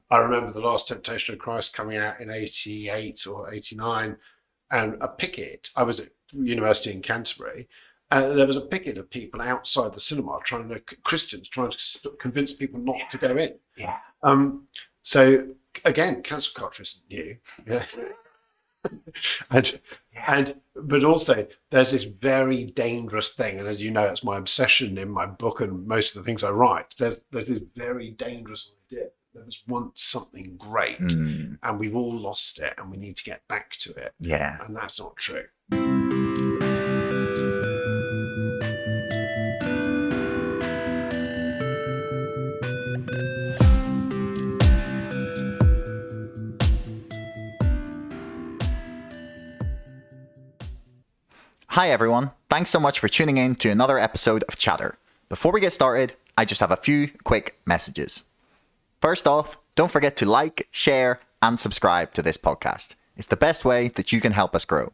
I remember The Last Temptation of Christ coming out in 88 or 89, and a picket. I was at university in Canterbury, and there was a picket of people outside the cinema Christians trying to convince people not to go in. Yeah. So again, cancel culture isn't new. Yeah. But also there's this very dangerous thing, and as you know, it's my obsession in my book and most of the things I write. There's this very dangerous idea. There was once something great, and we've all lost it, and we need to get back to it. Yeah, and that's not true. Hi everyone, thanks so much for tuning in to another episode of Chatter. Before we get started, I just have a few quick messages. First off, don't forget to like, share, and subscribe to this podcast. It's the best way that you can help us grow.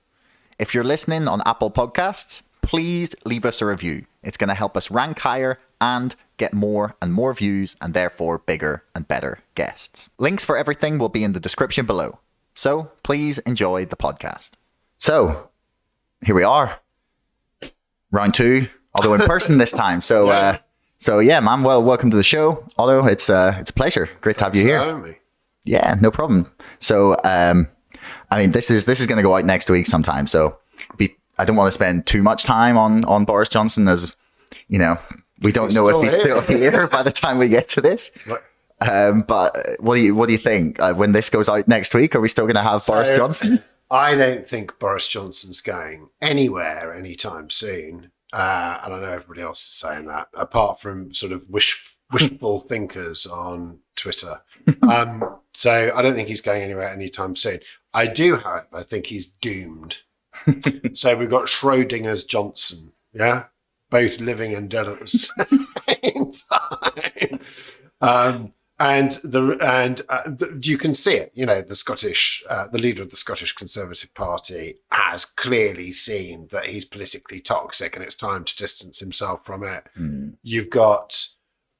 If you're listening on Apple Podcasts, please leave us a review. It's going to help us rank higher and get more and more views, and therefore bigger and better guests. Links for everything will be in the description below. So please enjoy the podcast. So, here we are, round 2, although in person this time. So, yeah, man. Well, welcome to the show, Otto. It's a pleasure. Great to have you here. Yeah, no problem. So, I mean, this is going to go out next week sometime. So, I don't want to spend too much time on Boris Johnson, as we don't know if he's still here by the time we get to this. But what do you think when this goes out next week? Are we still going to have Boris Johnson? I don't think Boris Johnson's going anywhere anytime soon. And I know everybody else is saying that, apart from sort of wishful thinkers on Twitter. So I don't think he's going anywhere anytime soon. I do, however, think he's doomed. So we've got Schrodinger's Johnson, yeah? Both living and dead at the same time. And you can see it. The leader of the Scottish Conservative Party has clearly seen that he's politically toxic, and it's time to distance himself from it. You've got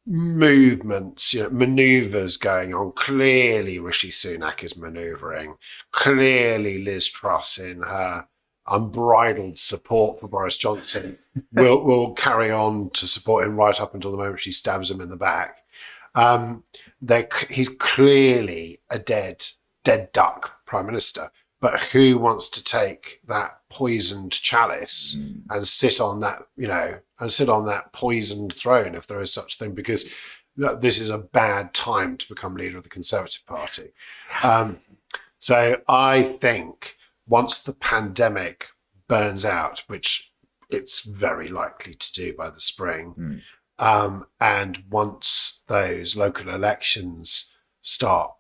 movements, manoeuvres going on. Clearly, Rishi Sunak is manoeuvring. Clearly, Liz Truss, in her unbridled support for Boris Johnson, will carry on to support him right up until the moment she stabs him in the back. He's clearly a dead duck prime minister, but who wants to take that poisoned chalice and sit on that poisoned throne, if there is such a thing? Because this is a bad time to become leader of the Conservative Party. So I think once the pandemic burns out, which it's very likely to do by the spring, and once those local elections start,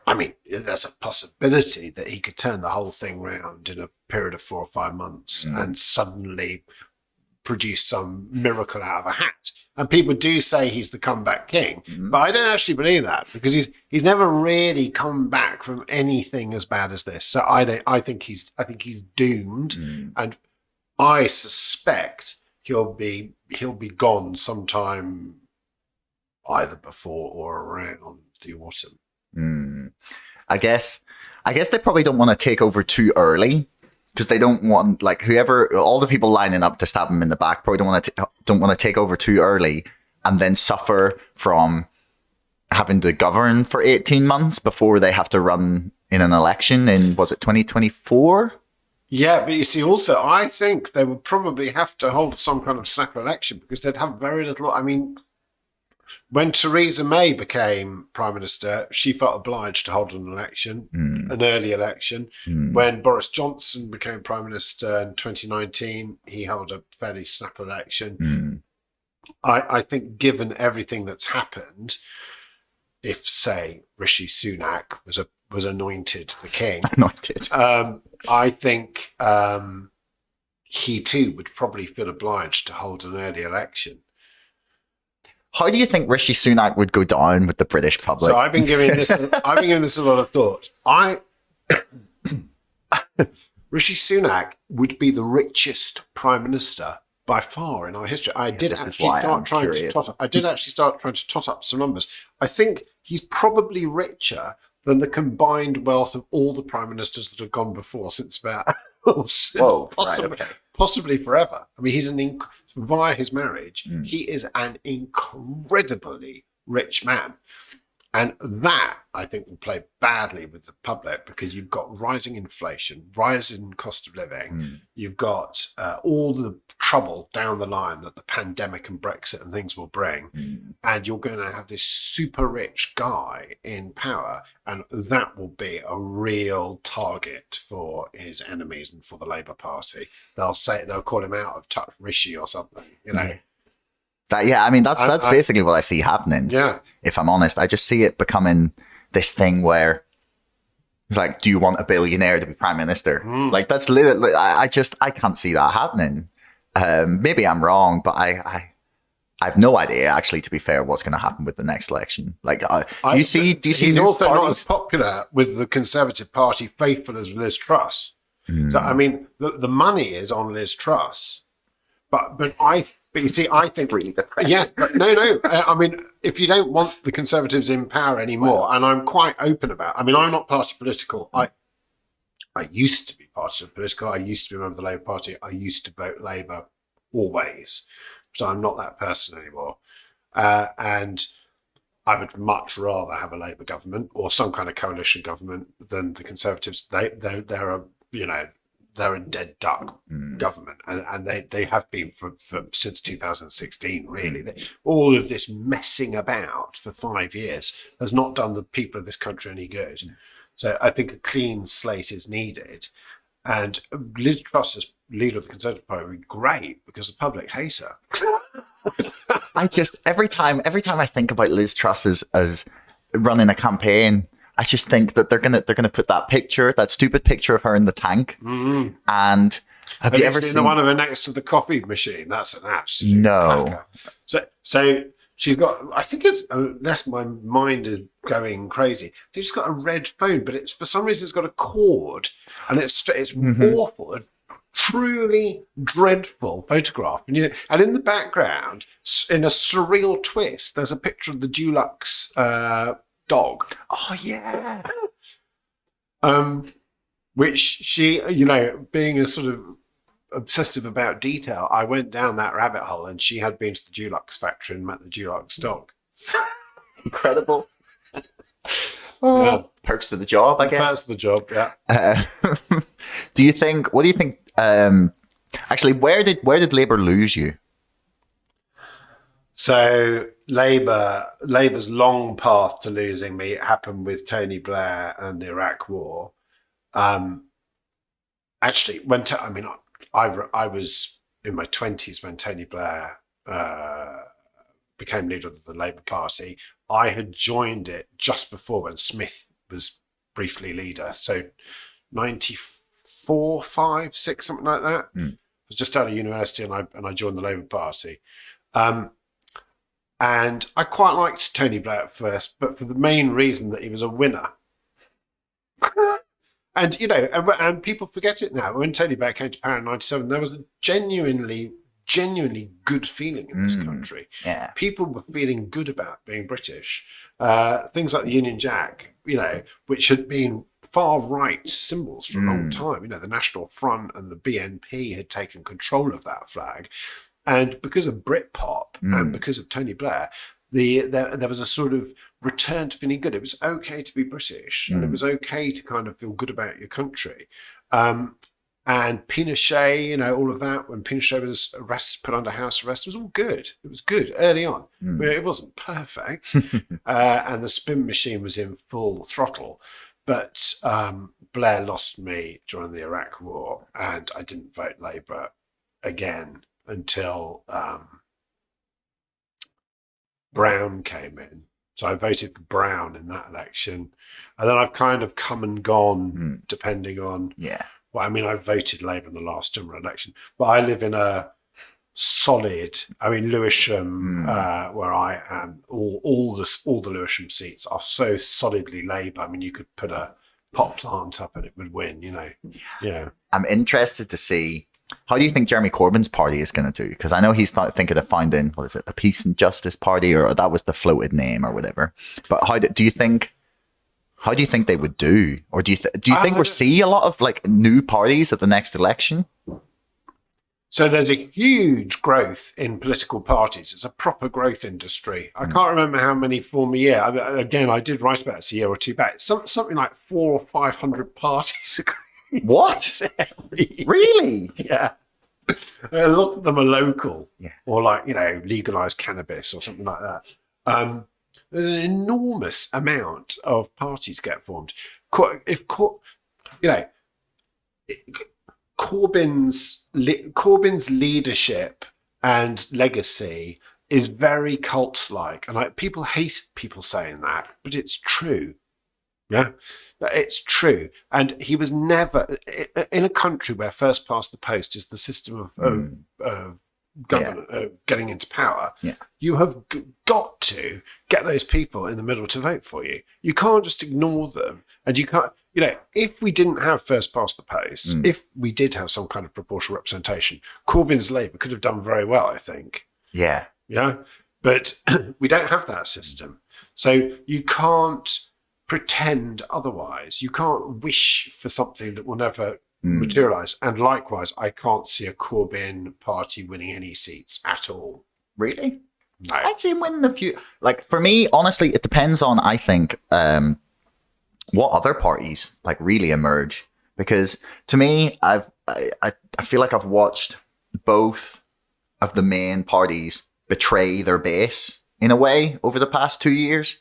I mean, there's a possibility that he could turn the whole thing round in a period of 4 or 5 months and suddenly produce some miracle out of a hat. And people do say he's the comeback king, but I don't actually believe that, because he's never really come back from anything as bad as this. So I think he's doomed, and I suspect he'll be gone sometime either before or around the autumn. I guess they probably don't want to take over too early, because they don't want, all the people lining up to stab him in the back probably don't want to take over too early and then suffer from having to govern for 18 months before they have to run in an election in, was it 2024? Yeah, but you see, also, I think they would probably have to hold some kind of snap election, because they'd have very little. I mean, when Theresa May became Prime Minister, she felt obliged to hold an election, an early election. When Boris Johnson became Prime Minister in 2019, he held a fairly snap election. I think given everything that's happened, if, say, Rishi Sunak was anointed the king, I think he too would probably feel obliged to hold an early election. How do you think Rishi Sunak would go down with the British public? So I've been giving this a lot of thought. Rishi Sunak would be the richest prime minister by far in our history. I did actually start trying to tot up some numbers. I think he's probably richer than the combined wealth of all the prime ministers that have gone before since about possibly forever. I mean, he's via his marriage, he is an incredibly rich man. And that, I think, will play badly with the public because you've got rising inflation, rising cost of living. You've got all the trouble down the line that the pandemic and Brexit and things will bring. And you're going to have this super rich guy in power. And that will be a real target for his enemies and for the Labour Party. They'll call him out of touch Rishi or something, you know. That's basically what I see happening. Yeah. If I'm honest, I just see it becoming this thing where it's like, do you want a billionaire to be prime minister? Like that's literally, I can't see that happening. Maybe I'm wrong, but I have no idea actually, to be fair, what's going to happen with the next election. Like, do you see he's also not as popular with the Conservative Party faithful as Liz Truss. So, I mean, the money is on Liz Truss. But you see, I think really yes, but no. I mean, if you don't want the Conservatives in power anymore, and I'm quite open about. I mean, I'm not party political. I used to be party political. I used to be a member of the Labour Party. I used to vote Labour always, so I'm not that person anymore. And I would much rather have a Labour government or some kind of coalition government than the Conservatives. They're a dead duck government, and they have been for since 2016. Really, all of this messing about for 5 years has not done the people of this country any good. So I think a clean slate is needed, and Liz Truss as leader of the Conservative Party would be great because the public hates her. every time I think about Liz Truss as running a campaign, I just think that they're gonna put that stupid picture of her in the tank. And have you ever seen the one of her next to the coffee machine? That's an absolute no. Packer. So she's got. I think it's unless my mind is going crazy. I think she's got a red phone, but it's for some reason it's got a cord, and it's awful. A truly dreadful photograph, and in the background, in a surreal twist, there's a picture of the Dulux dog. Oh yeah. Which she, being a sort of obsessive about detail, I went down that rabbit hole, and she had been to the Dulux factory and met the Dulux dog. Incredible. Yeah. Perks to the job, I guess. Perks to the job, yeah. What do you think? Actually, where did Labour lose you? So Labour's long path to losing me happened with Tony Blair and the Iraq War. Actually, I was in my 20s when Tony Blair became leader of the Labour Party. I had joined it just before when Smith was briefly leader. So 94, 5, 6, something like that. I was just out of university and I joined the Labour Party. And I quite liked Tony Blair at first, but for the main reason that he was a winner. And people forget it now. When Tony Blair came to power in 97, there was a genuinely good feeling in this country. Yeah. People were feeling good about being British. Things like the Union Jack, which had been far right symbols for a long time. The National Front and the BNP had taken control of that flag. And because of Britpop and because of Tony Blair, there was a sort of return to feeling good. It was okay to be British, and it was okay to kind of feel good about your country. And Pinochet, all of that, when Pinochet was arrested, put under house arrest, it was all good. It was good early on. It wasn't perfect. And the spin machine was in full throttle. But Blair lost me during the Iraq War, and I didn't vote Labour again until Brown came in. So I voted for Brown in that election. And then I've kind of come and gone depending on... Yeah. Well, I voted Labour in the last general election, but I live in a solid... Lewisham, where I am, all the Lewisham seats are so solidly Labour. You could put a pot plant up and it would win, Yeah. I'm interested to see How do you think Jeremy Corbyn's party is going to do? Because I know he's thinking of founding, what is it, the Peace and Justice Party, or that was the floated name or whatever. But how do you think they would do? Or do you think we'll see a lot of like new parties at the next election? So there's a huge growth in political parties. It's a proper growth industry. I can't remember how many form a year. Again, I did write about this a year or two back. Something like 400 or 500 parties. What? Really? Yeah. A lot of them are local, yeah, or like, legalized cannabis or something like that. There's an enormous amount of parties get formed. Corbyn's leadership and legacy is very cult-like, and people hate people saying that, but it's true. Yeah, it's true. And he was never in a country where first past the post is the system of government getting into power. Yeah. You have got to get those people in the middle to vote for you. You can't just ignore them, and you can't. If we didn't have first past the post, if we did have some kind of proportional representation, Corbyn's Labour could have done very well, I think. Yeah. Yeah. But we don't have that system. So you can't pretend otherwise. You can't wish for something that will never materialise. And likewise, I can't see a Corbyn party winning any seats at all. Really? No. I'd say winning a few. Like, for me, honestly, it depends on, I think, what other parties like really emerge. Because to me, I feel like I've watched both of the main parties betray their base in a way over the past 2 years.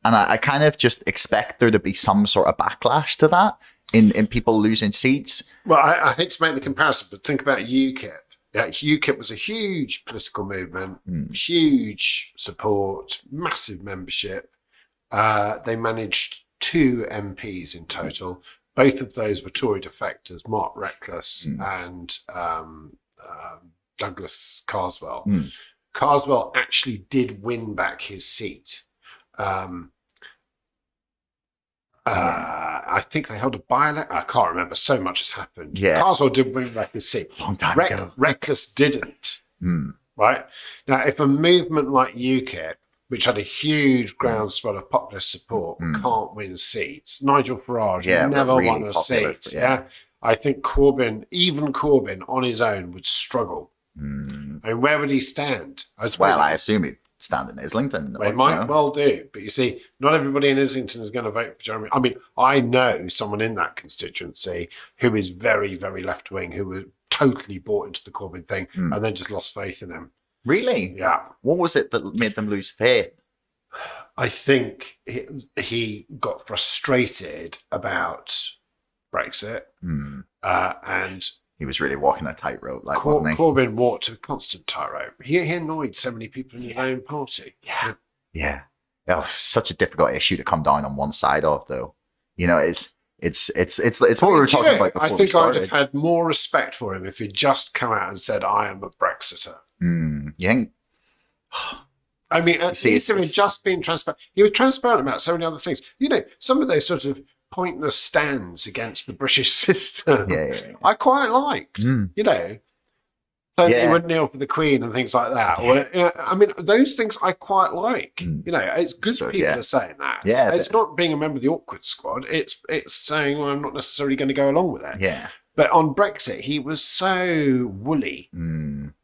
And I kind of just expect there to be some sort of backlash to that in people losing seats. Well, I hate to make the comparison, but think about UKIP. Yeah, UKIP was a huge political movement, huge support, massive membership. They managed 2 MPs in total. Both of those were Tory defectors, Mark Reckless and Douglas Carswell. Carswell actually did win back his seat. I think they held a by-election. I can't remember. So much has happened. Yeah. Carswell did win back his seat. Long time ago. Reckless didn't. Right? Now, if a movement like UKIP, which had a huge groundswell of populist support, can't win seats, Nigel Farage never really won a seat. Yeah. I think even Corbyn on his own would struggle. I mean, where would he stand? I assume he'd stand in Islington. They might well do, but you see, not everybody in Islington is going to vote for Jeremy. I mean, I know someone in that constituency who is very, very left-wing, who was totally bought into the Corbyn thing and then just lost faith in him. Really? Yeah. What was it that made them lose faith? I think he got frustrated about Brexit and he was really walking a tightrope, like wasn't he? Corbyn walked a constant tightrope. He annoyed so many people in his own party. Yeah. Oh, such a difficult issue to come down on one side of, though. It's what we were talking about before. I think I would have had more respect for him if he'd just come out and said, "I am a Brexiter." You think? I mean, at least if he'd just been transparent. He was transparent about so many other things. Some of those sort of pointless stands against the British system. Yeah. I quite liked, so they would kneel for the Queen and things like that. I mean, those things I quite like. It's good people are saying that. Yeah, it's not being a member of the awkward squad. It's saying, well, I'm not necessarily going to go along with it. Yeah. But on Brexit, he was so woolly.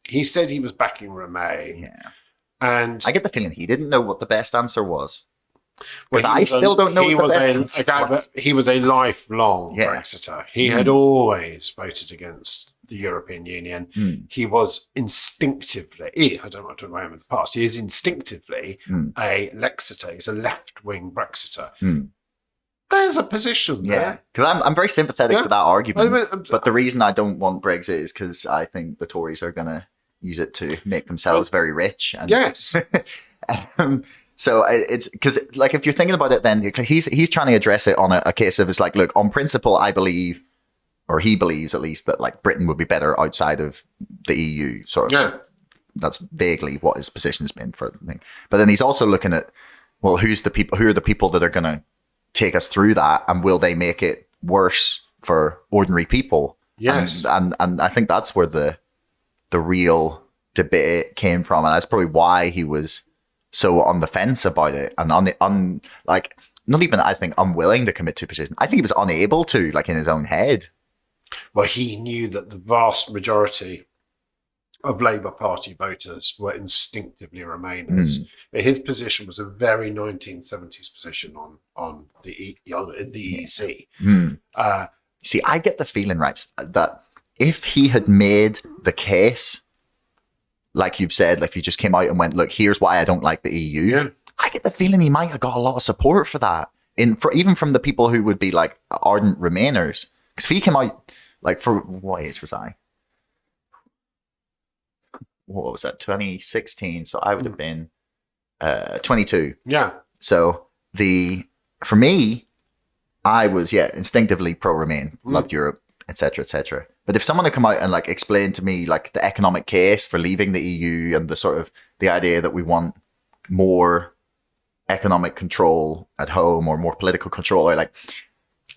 He said he was backing Remain. Yeah. And I get the feeling he didn't know what the best answer was. Because I still don't know what the best answer was. He was a lifelong Brexiter. He had always voted against the European Union. He was instinctively, I don't want to talk about him in the past, he is instinctively a Lexiter. He's a left-wing Brexiter. There's a position there. Yeah, because I'm very sympathetic to that argument. But the reason I don't want Brexit is because I think the Tories are going to use it to make themselves very rich. And yes. So it's because, like, if you're thinking about it, then he's trying to address it on a case of, it's like, look, on principle, I believe, or he believes at least, that like Britain would be better outside of the EU. Sort of. Yeah. That's vaguely what his position has been for the thing. But then he's also looking at, well, who are the people that are going to take us through that, and will they make it worse for ordinary people? Yes. And I think that's where the real debate came from, and that's probably why he was so on the fence about it, and like not even, I think, unwilling to commit to a position. I think he was unable to, like, in his own head. Well, he knew that the vast majority of Labour Party voters were instinctively Remainers. His position was a very 1970s position on the EEC. See, I get the feeling, right, that if he had made the case, like you've said, like if he just came out and went, look, here's why I don't like the EU, I get the feeling he might have got a lot of support for that, even from the people who would be like ardent Remainers. Because if he came out, like, for what age was I? What was that? 2016. So I would have been 22. Yeah. So for me, I was instinctively pro-Remain, loved Europe, etc., etc. But if someone had come out and like explained to me like the economic case for leaving the EU and the sort of the idea that we want more economic control at home or more political control, or like,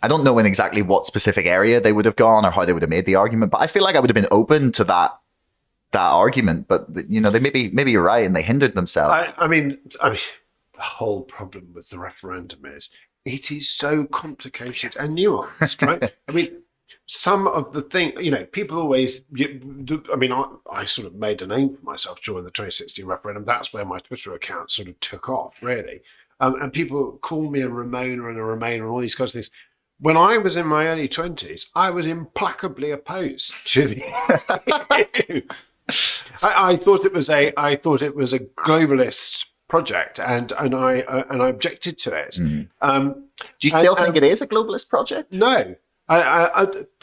I don't know in exactly what specific area they would have gone or how they would have made the argument, but I feel like I would have been open to that argument. But you know, they maybe you're right, and they hindered themselves. I mean, the whole problem with the referendum is it is so complicated and nuanced, right? I mean, some of the thing, you know, people always, I mean, I sort of made a name for myself during the 2016 referendum. That's where my Twitter account sort of took off, really. And people call me a Remainer and all these kinds of things. When I was in my early 20s, I was implacably opposed to the EU. I thought it was a globalist project, and I objected to it. Do you still think it is a globalist project? No. Where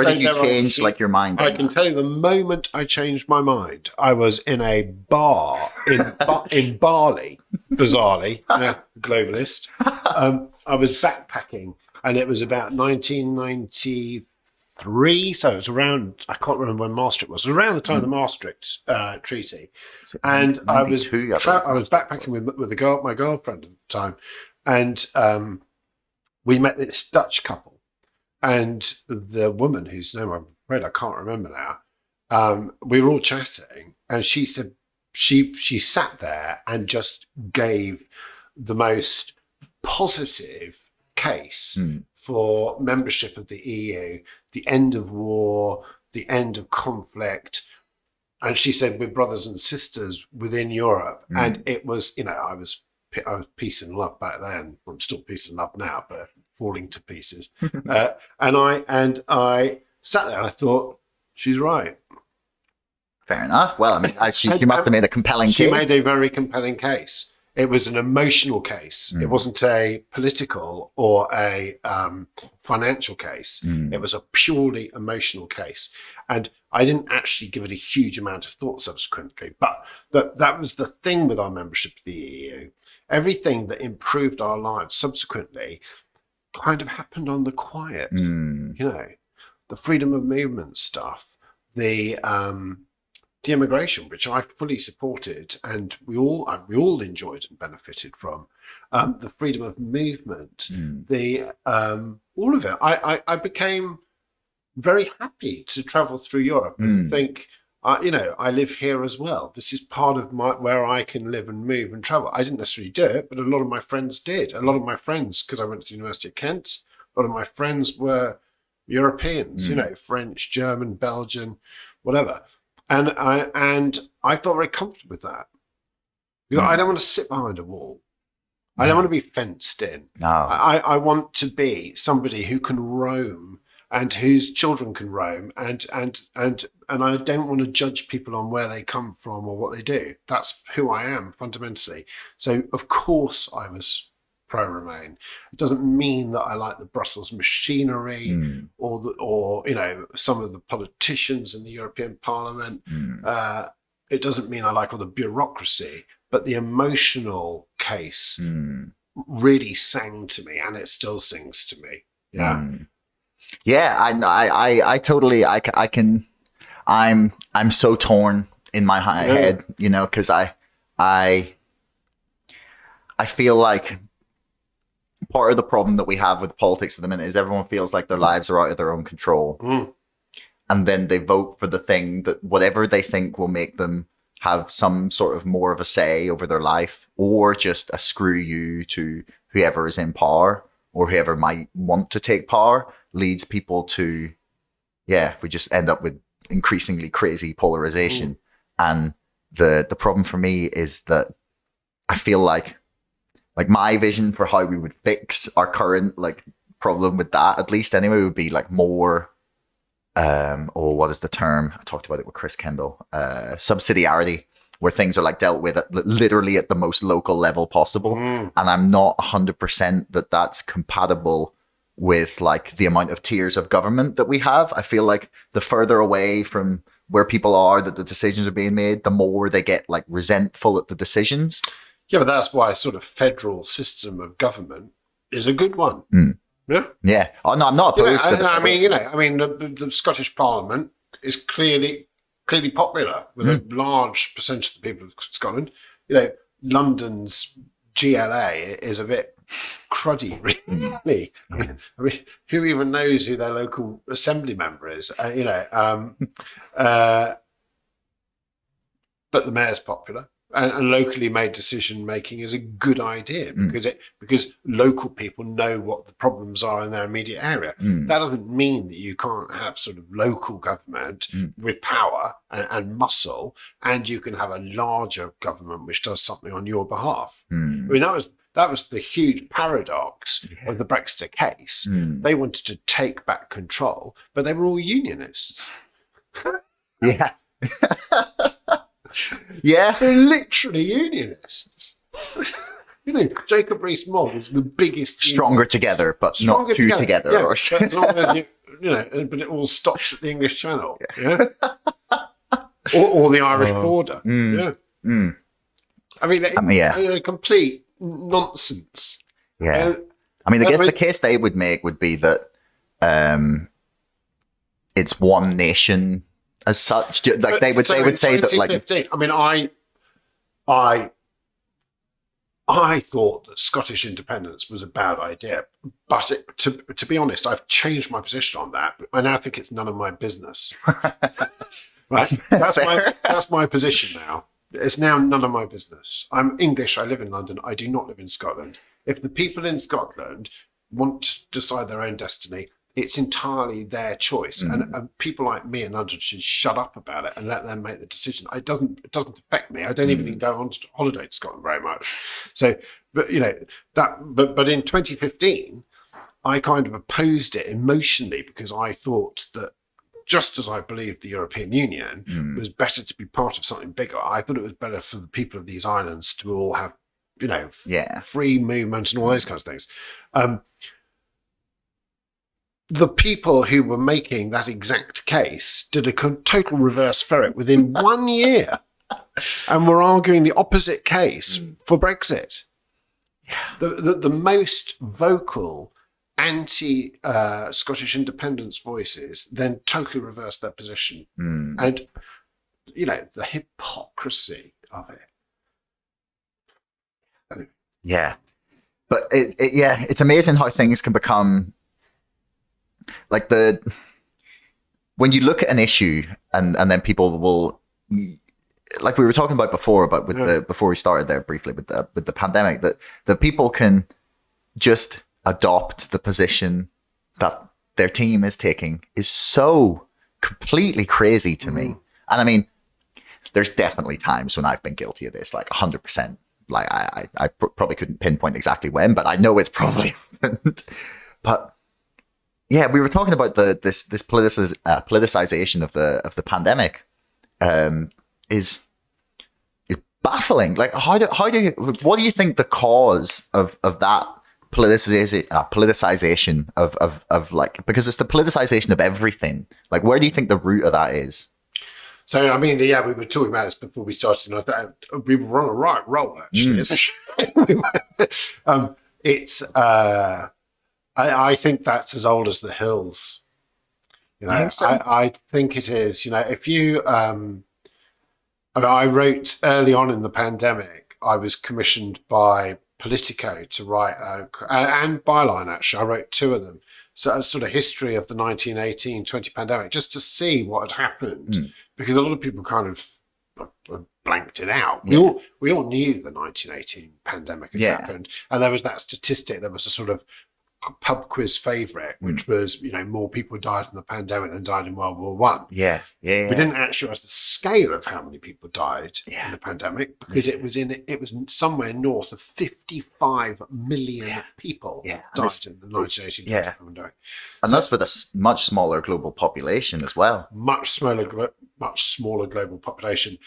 did you change like your mind? I can tell you the moment I changed my mind, I was in a bar in Bali, bizarrely, globalist. I was backpacking, and it was about 1993, so it was around, I can't remember when Maastricht was. It was around the time of the Maastricht Treaty. And I was backpacking with my girlfriend at the time, and we met this Dutch couple, and the woman whose name I'm afraid I can't remember now, we were all chatting, and she said she sat there and just gave the most positive case for membership of the EU, the end of war, the end of conflict. And she said, we're brothers and sisters within Europe. And it was, you know, I was peace and love back then. I'm still peace and love now, but falling to pieces. And I sat there and I thought, she's right. Fair enough. Well, I mean, she must have made a compelling case. She made a very compelling case. It was an emotional case. It wasn't a political or a financial case. It was a purely emotional case. And I didn't actually give it a huge amount of thought subsequently. But that was the thing with our membership of the EU. Everything that improved our lives subsequently kind of happened on the quiet. You know, the freedom of movement stuff, the immigration, which I fully supported, and we all enjoyed and benefited from, the freedom of movement, the all of it. I became very happy to travel through Europe and think, you know, I live here as well. This is part of where I can live and move and travel. I didn't necessarily do it, but a lot of my friends did. A lot of my friends, because I went to the University of Kent, a lot of my friends were Europeans, you know, French, German, Belgian, whatever. And I felt very comfortable with that. Because I don't want to sit behind a wall. I don't want to be fenced in. No. I want to be somebody who can roam and whose children can roam, and I don't want to judge people on where they come from or what they do. That's who I am fundamentally. So of course I was pro-Remain. It doesn't mean that I like the Brussels machinery or you know, some of the politicians in the European Parliament. It doesn't mean I like all the bureaucracy, but the emotional case really sang to me, and it still sings to me. Yeah. Yeah, I totally, I'm so torn in my head, you know, because I feel like part of the problem that we have with politics at the minute is everyone feels like their lives are out of their own control. And then they vote for the thing that whatever they think will make them have some sort of more of a say over their life, or just a screw you to whoever is in power or whoever might want to take power, leads people to, we just end up with increasingly crazy polarization. And the problem for me is that I feel like my vision for how we would fix our current like problem with that, at least anyway, would be like more what is the term? I talked about it with Chris Kendall. Subsidiarity, where things are like dealt with literally at the most local level possible. And I'm not 100% that that's compatible with like the amount of tiers of government that we have. I feel like the further away from where people are that the decisions are being made, the more they get like resentful at the decisions. Yeah, but that's why a sort of federal system of government is a good one. Yeah. Yeah. Oh no, I'm not opposed to that. The Scottish Parliament is clearly popular with a large percentage of the people of Scotland. London's GLA is a bit cruddy, really. I mean, who even knows who their local assembly member is? But the mayor's popular. And locally made decision making is a good idea because local people know what the problems are in their immediate area. That doesn't mean that you can't have sort of local government with power and muscle, and you can have a larger government which does something on your behalf. I mean, that was the huge paradox of the Brexit case. They wanted to take back control, but they were all unionists. Yeah. Yeah, they're literally unionists. Jacob Rees-Mogg is the biggest. Stronger together, but not too together. Yeah, but as long as but it all stops at the English Channel, or the Irish border. I mean, complete nonsense. Yeah, I guess the case they would make would be that it's one nation. As such, like they would say that, like, I mean, I thought that Scottish independence was a bad idea, but to be honest, I've changed my position on that. I now think it's none of my business. Right? That's my position now. It's now none of my business. I'm English. I live in London. I do not live in Scotland. If the people in Scotland want to decide their own destiny, it's entirely their choice, and people like me in London should shut up about it and let them make the decision. It doesn't affect me. I don't even go on to holiday to Scotland very much. So, but but in 2015, I kind of opposed it emotionally because I thought that just as I believed the European Union was better to be part of something bigger, I thought it was better for the people of these islands to all have, free movement and all those kinds of things. The people who were making that exact case did a total reverse ferret within 1 year and were arguing the opposite case for Brexit. The most vocal anti-Scottish independence voices then totally reversed their position. And, the hypocrisy of it. Yeah. But it's amazing how things can become... Like when you look at an issue and then people will, like we were talking about before, before we started there briefly with the pandemic, that the people can just adopt the position that their team is taking is so completely crazy to me. And I mean, there's definitely times when I've been guilty of this, like 100%. Like I probably couldn't pinpoint exactly when, but I know it's probably happened. But yeah, we were talking about this politicization of the pandemic is baffling. Like, what do you think the cause of that politicization of like, because it's the politicization of everything. Like, where do you think the root of that is? So, I mean, we were talking about this before we started, and I thought we were on a right roll, actually. I think that's as old as the hills. I think it is. If you, I wrote early on in the pandemic, I was commissioned by Politico to write, and Byline actually, I wrote 2 of them. So a sort of history of the 1918-20 pandemic, just to see what had happened, because a lot of people kind of blanked it out. We all knew the 1918 pandemic had happened, and there was that statistic. There was a sort of pub quiz favourite, which was, more people died in the pandemic than died in World War One. We didn't actually realize the scale of how many people died in the pandemic, because it was somewhere north of 55 million people died in the 1918 pandemic. And so, that's with a much smaller global population as well. Much smaller global population,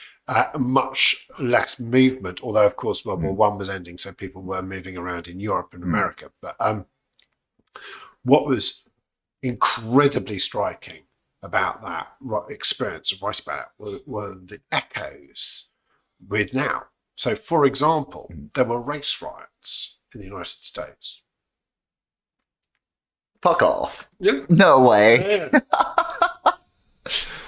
much less movement. Although, of course, World War One was ending, so people were moving around in Europe and America. But what was incredibly striking about that experience of writing about it were the echoes with now. So, for example, there were race riots in the United States. Fuck off. Yeah. No way. Yeah.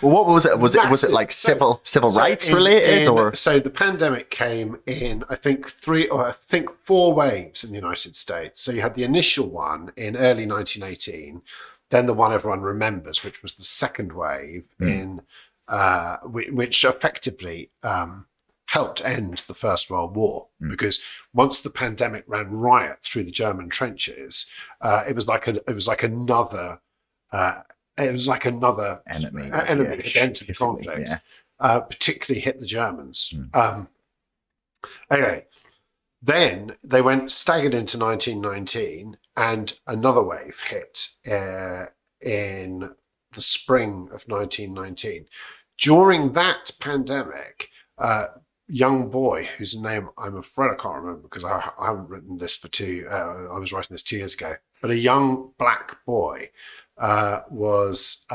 Well, what was it? Was it like civil rights related, or? So the pandemic came in, I think 4 waves in the United States. So you had the initial one in early 1918, then the one everyone remembers, which was the second wave in which effectively helped end the First World War, because once the pandemic ran riot through the German trenches, it was like another enemy had entered the conflict, particularly hit the Germans. Anyway, then they went staggered into 1919, and another wave hit in the spring of 1919. During that pandemic, young boy whose name I'm afraid I can't remember, because I haven't written this I was writing this 2 years ago, but a young black boy was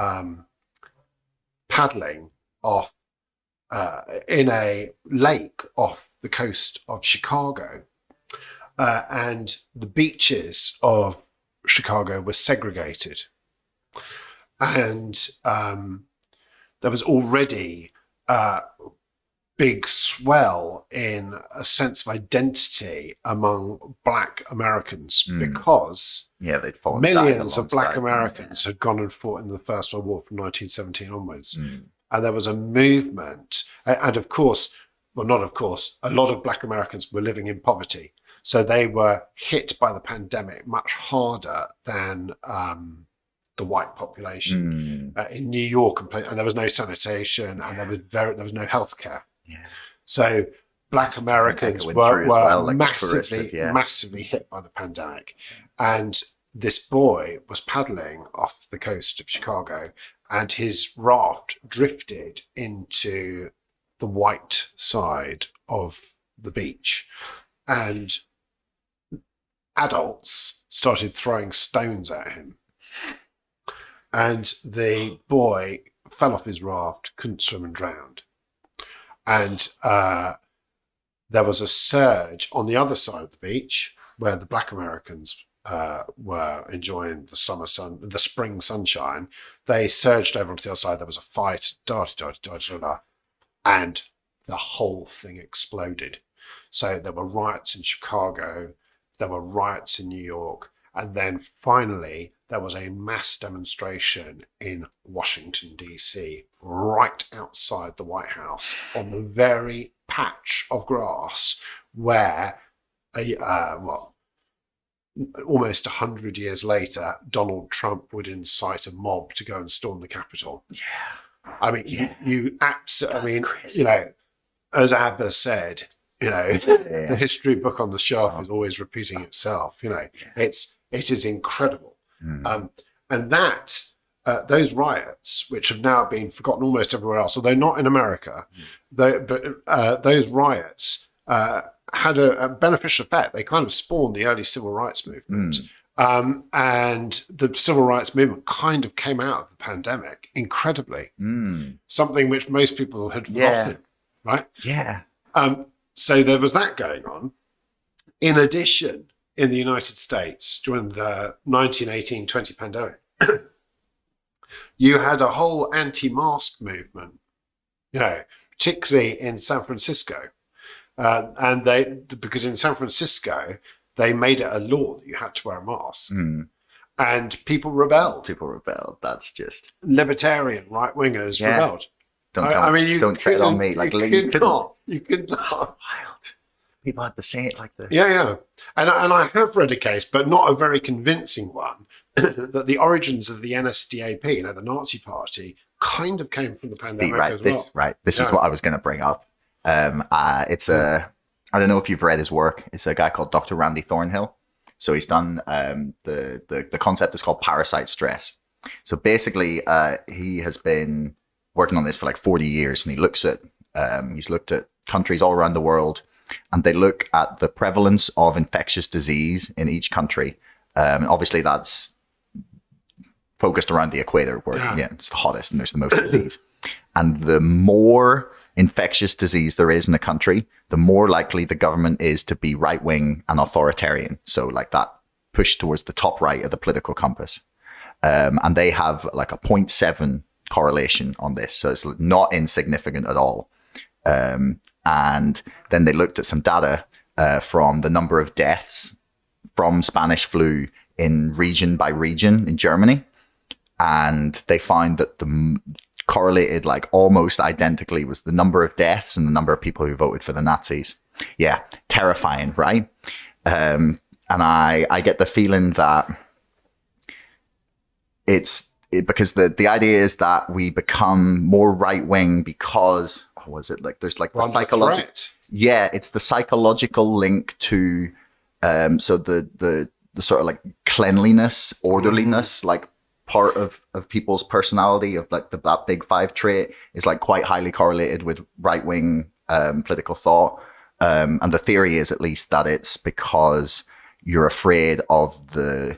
paddling off in a lake off the coast of Chicago, and the beaches of Chicago were segregated, and there was already big swell in a sense of identity among Black Americans, because millions of Black Americans had gone and fought in the First World War from 1917 onwards. And there was a movement, and of course, well, not of course, a lot of Black Americans were living in poverty. So they were hit by the pandemic much harder than the white population in New York, and there was no sanitation, and there was no healthcare. So Black Americans were massively hit by the pandemic, and this boy was paddling off the coast of Chicago, and his raft drifted into the white side of the beach, and adults started throwing stones at him, and the boy fell off his raft, couldn't swim, and drowned. And there was a surge on the other side of the beach where the Black Americans were enjoying the spring sunshine. They surged over onto the other side. There was a fight, and the whole thing exploded. So there were riots in Chicago, there were riots in New York, and then finally there was a mass demonstration in Washington, D.C., right outside the White House, on the very patch of grass where, almost 100 years later, Donald Trump would incite a mob to go and storm the Capitol. I mean, you absolutely, crazy. As Abba said, the history book on the shelf is always repeating itself. It is incredible. And that those riots, which have now been forgotten almost everywhere else, although not in America, those riots had a beneficial effect. They kind of spawned the early civil rights movement. And the civil rights movement kind of came out of the pandemic incredibly. Something which most people had forgotten, right? So there was that going on. In addition, in the United States, during the 1918-20 pandemic, you had a whole anti-mask movement, particularly in San Francisco. And because in San Francisco, they made it a law that you had to wear a mask. And people rebelled. That's just Libertarian right-wingers rebelled. Don't tread on me. Like you could not. That's wild. People had to say it like that. Yeah. And I have read a case, but not a very convincing one, that the origins of the NSDAP, the Nazi Party, kind of came from the pandemic as well. This is what I was going to bring up. I don't know if you've read his work. It's a guy called Dr. Randy Thornhill. So he's done the concept is called parasite stress. So basically, he has been working on this for like 40 years, and he's looked at countries all around the world, and they look at the prevalence of infectious disease in each country. Obviously, that's focused around the equator, where it's the hottest and there's the most disease. And the more infectious disease there is in a country, the more likely the government is to be right-wing and authoritarian. So like that push towards the top right of the political compass. And they have like a 0.7 correlation on this. So it's not insignificant at all. And then they looked at some data from the number of deaths from Spanish flu in region by region in Germany. And they find that the correlated like almost identically was the number of deaths and the number of people who voted for the Nazis. Yeah, terrifying, right? And I get the feeling that because the idea is that we become more right wing because there's like the psychological. It's the psychological link to so the sort of like cleanliness, orderliness, like part of people's personality, of like that big five trait is like quite highly correlated with right wing political thought. And the theory is at least that it's because you're afraid of the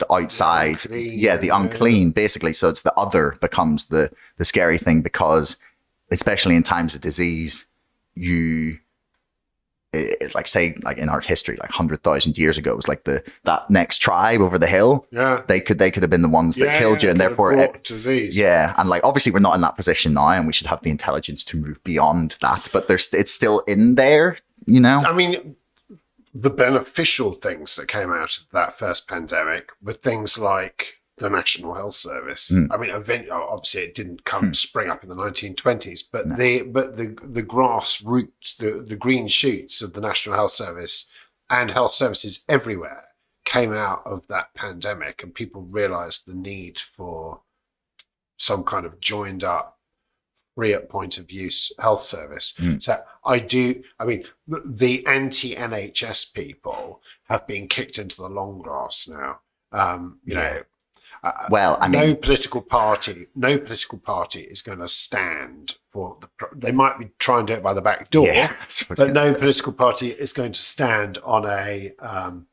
outside, the unclean, basically. So it's the other becomes the scary thing, because especially in times of disease, like say like in our history, like 100,000 years ago, it was like that next tribe over the hill. Yeah, they could have been the ones that killed you, and therefore disease. Yeah, and like obviously we're not in that position now, and we should have the intelligence to move beyond that. But it's still in there, I mean, the beneficial things that came out of that first pandemic were things like the National Health Service. I mean, obviously it didn't spring up in the 1920s, but the grassroots, the green shoots of the National Health Service and health services everywhere came out of that pandemic, and people realised the need for some kind of joined up, free at point of use health service. So the anti-NHS people have been kicked into the long grass now. No political party is going to stand for they might be trying to do it by the back door, but no political party is going to stand on a on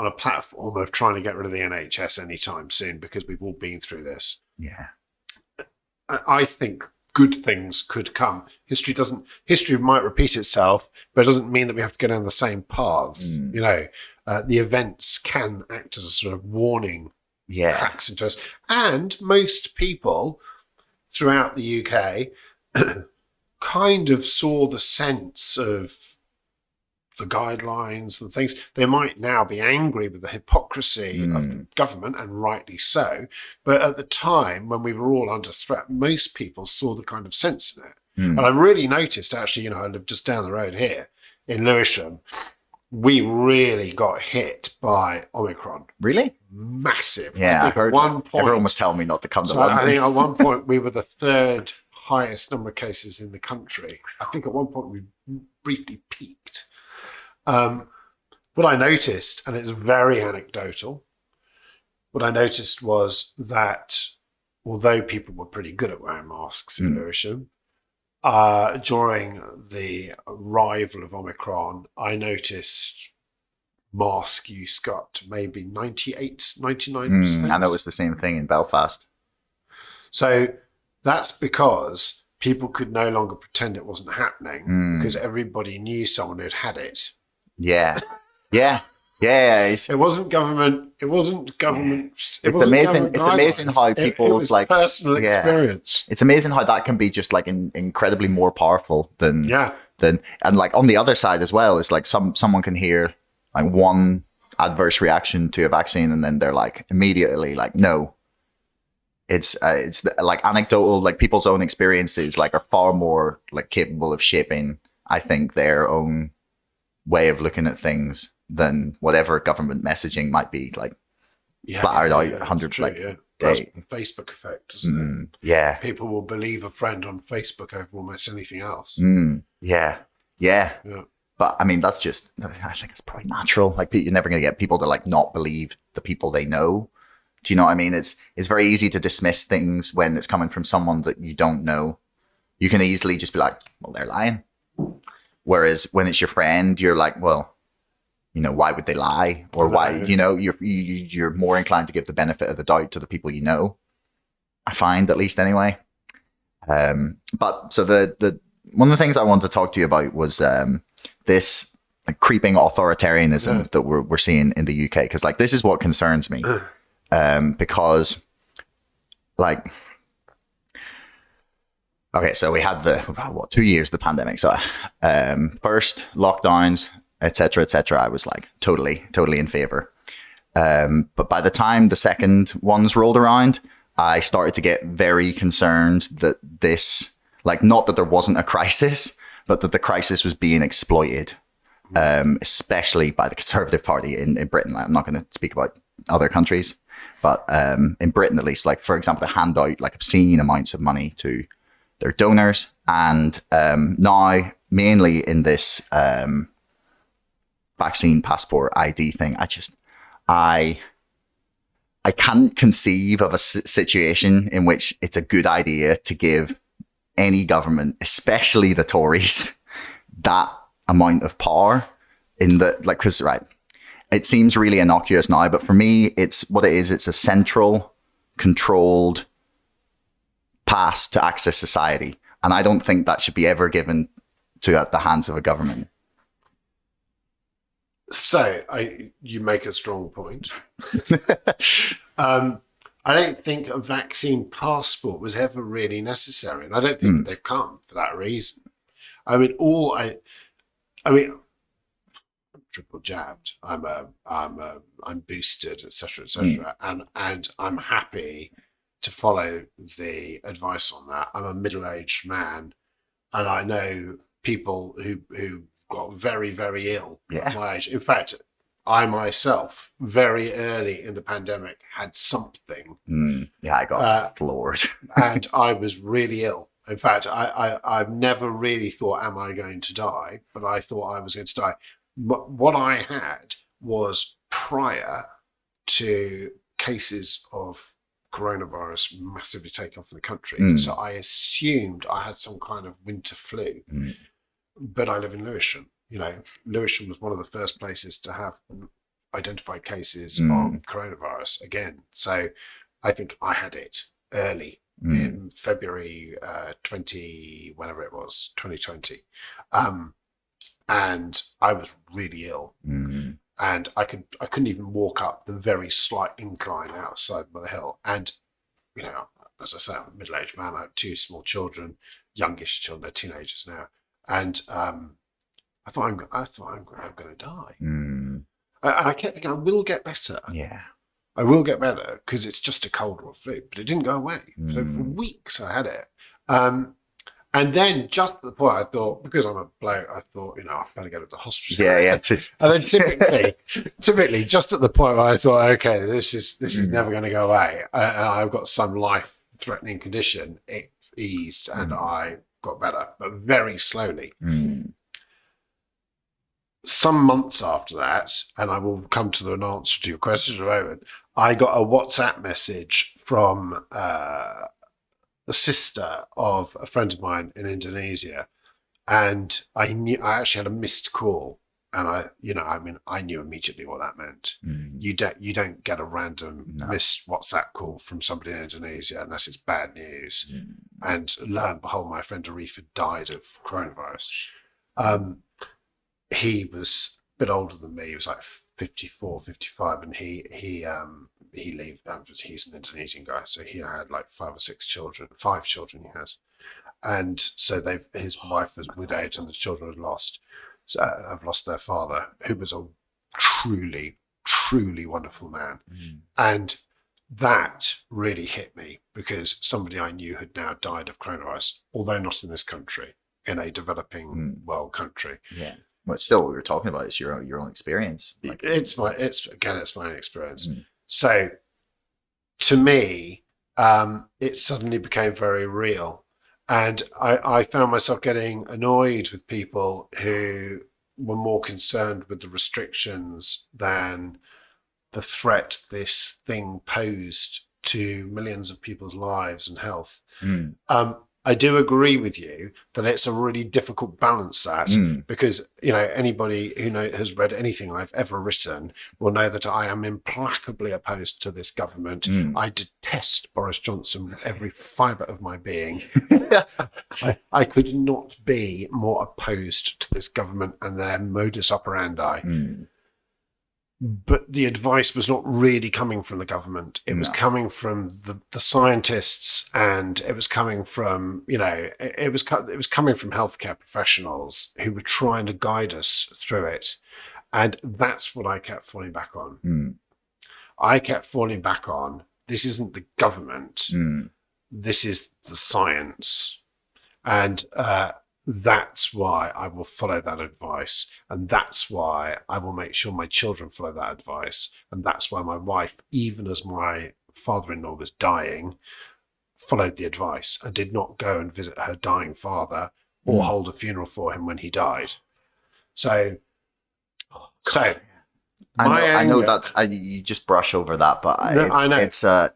a platform of trying to get rid of the NHS anytime soon, because we've all been through this. Yeah, I think good things could come. History might repeat itself, but it doesn't mean that we have to go down the same paths. The events can act as a sort of warning. Cracks into us. And most people throughout the UK kind of saw the sense of the guidelines and things. They might now be angry with the hypocrisy of the government, and rightly so. But at the time when we were all under threat, most people saw the kind of sense in it. And I really noticed, actually, I live just down the road here in Lewisham. We really got hit by Omicron. Really? Massive. Yeah, I heard everyone was telling me not to come to London. I think at one point we were the third highest number of cases in the country. I think at one point we briefly peaked. What I noticed, and it's very anecdotal, what I noticed was that although people were pretty good at wearing masks in Lewisham, during the arrival of Omicron, I noticed mask use got to maybe 98, 99%. And it was the same thing in Belfast. So that's because people could no longer pretend it wasn't happening, because everybody knew someone who'd had it. Yeah. Yeah, It wasn't government. It wasn't government. it's amazing. It's amazing how people's it was like personal experience. It's amazing how that can be just like incredibly more powerful than Yeah. and like on the other side as well. It's like someone can hear like one adverse reaction to a vaccine and then they're like immediately like no. It's like anecdotal, like people's own experiences like are far more like capable of shaping, I think, their own way of looking at things than whatever government messaging might be like battered out 100 true, like yeah. day. That's the Facebook effect, isn't it? Yeah. People will believe a friend on Facebook over almost anything else. Yeah. But I mean, that's just, I think it's probably natural. Like you're never going to get people to like not believe the people they know. Do you know what I mean? It's very easy to dismiss things when it's coming from someone that you don't know. You can easily just be like, well, they're lying. Whereas when it's your friend, you're like, well, you know, why would they lie? Or why, you know, you're more inclined to give the benefit of the doubt to the people you know. I find, at least anyway. But so the one of the things I wanted to talk to you about was this like creeping authoritarianism that we're seeing in the UK. Because like this is what concerns me. Because like, okay, so we had the 2 years the pandemic. So first lockdowns, etc., I was like totally in favor. But by the time the second ones rolled around, I started to get very concerned that this, like, not that there wasn't a crisis, but that the crisis was being exploited, especially by the Conservative Party in Britain. I'm not going to speak about other countries, but in Britain at least, like, for example, they hand out like obscene amounts of money to their donors. And now, mainly in this vaccine passport ID thing, I can't conceive of a situation in which it's a good idea to give any government, especially the Tories, that amount of power in the, like, because, right, it seems really innocuous now, but for me, it's what it is. It's a central, controlled pass to access society. And I don't think that should be ever given to the hands of a government. So you make a strong point. I don't think a vaccine passport was ever really necessary, and I don't think that they've come for that reason. I mean, I'm triple jabbed. I'm boosted, etc., and I'm happy to follow the advice on that. I'm a middle-aged man, and I know people who got very, very ill at my age. In fact, I myself, very early in the pandemic, had something. Yeah, I got floored. And I was really ill. In fact, I've never really thought, am I going to die? But I thought I was going to die. But what I had was prior to cases of coronavirus massively take off in the country. So I assumed I had some kind of winter flu. But I live in Lewisham. You know, Lewisham was one of the first places to have identified cases of coronavirus again. So I think I had it early in February 2020. And I was really ill. And I couldn't even walk up the very slight incline outside by the hill. And, you know, as I say, I'm a middle-aged man. I have two small children, youngish children, they're teenagers now. And I thought I'm going to die. And I kept thinking, I will get better. Yeah, I will get better because it's just a cold or a flu. But it didn't go away. So for weeks I had it. And then just at the point I thought, because I'm a bloke, I thought, you know, I better go to the hospital. Yeah. And then typically, just at the point where I thought, okay, this is never going to go away, and I've got some life-threatening condition, it eased and I got better, but very slowly. Some months after that, and I will come to an answer to your question in a moment, I got a WhatsApp message from the sister of a friend of mine in Indonesia, and I actually had a missed call, and I knew immediately what that meant. You don't get a random missed WhatsApp call from somebody in Indonesia unless it's bad news. And lo and behold, my friend Arif had died of coronavirus. He was a bit older than me. He was like 54, 55, and he leaves. He's an Indonesian guy, so he had like 5 children he has, and so his wife was widowed and the children have lost their father, who was a truly, truly wonderful man. And that really hit me because somebody I knew had now died of coronavirus, although not in this country, in a developing world country. Yeah. But still, what we were talking about is your own experience. Like, It's my own experience. So to me, it suddenly became very real. And I found myself getting annoyed with people who were more concerned with the restrictions than the threat this thing posed to millions of people's lives and health. I do agree with you that it's a really difficult balance, that because, you know, anybody who has read anything I've ever written will know that I am implacably opposed to this government. I detest Boris Johnson with every fibre of my being. I could not be more opposed to this government and their modus operandi. But the advice was not really coming from the government. It was coming from the scientists, and it was coming from, you know, it was coming from healthcare professionals who were trying to guide us through it. And that's what I kept falling back on. I kept falling back on, this isn't the government. This is the science. And that's why I will follow that advice. And that's why I will make sure my children follow that advice. And that's why my wife, even as my father-in-law was dying, followed the advice and did not go and visit her dying father or hold a funeral for him when he died. So I know that's you just brush over that, but I know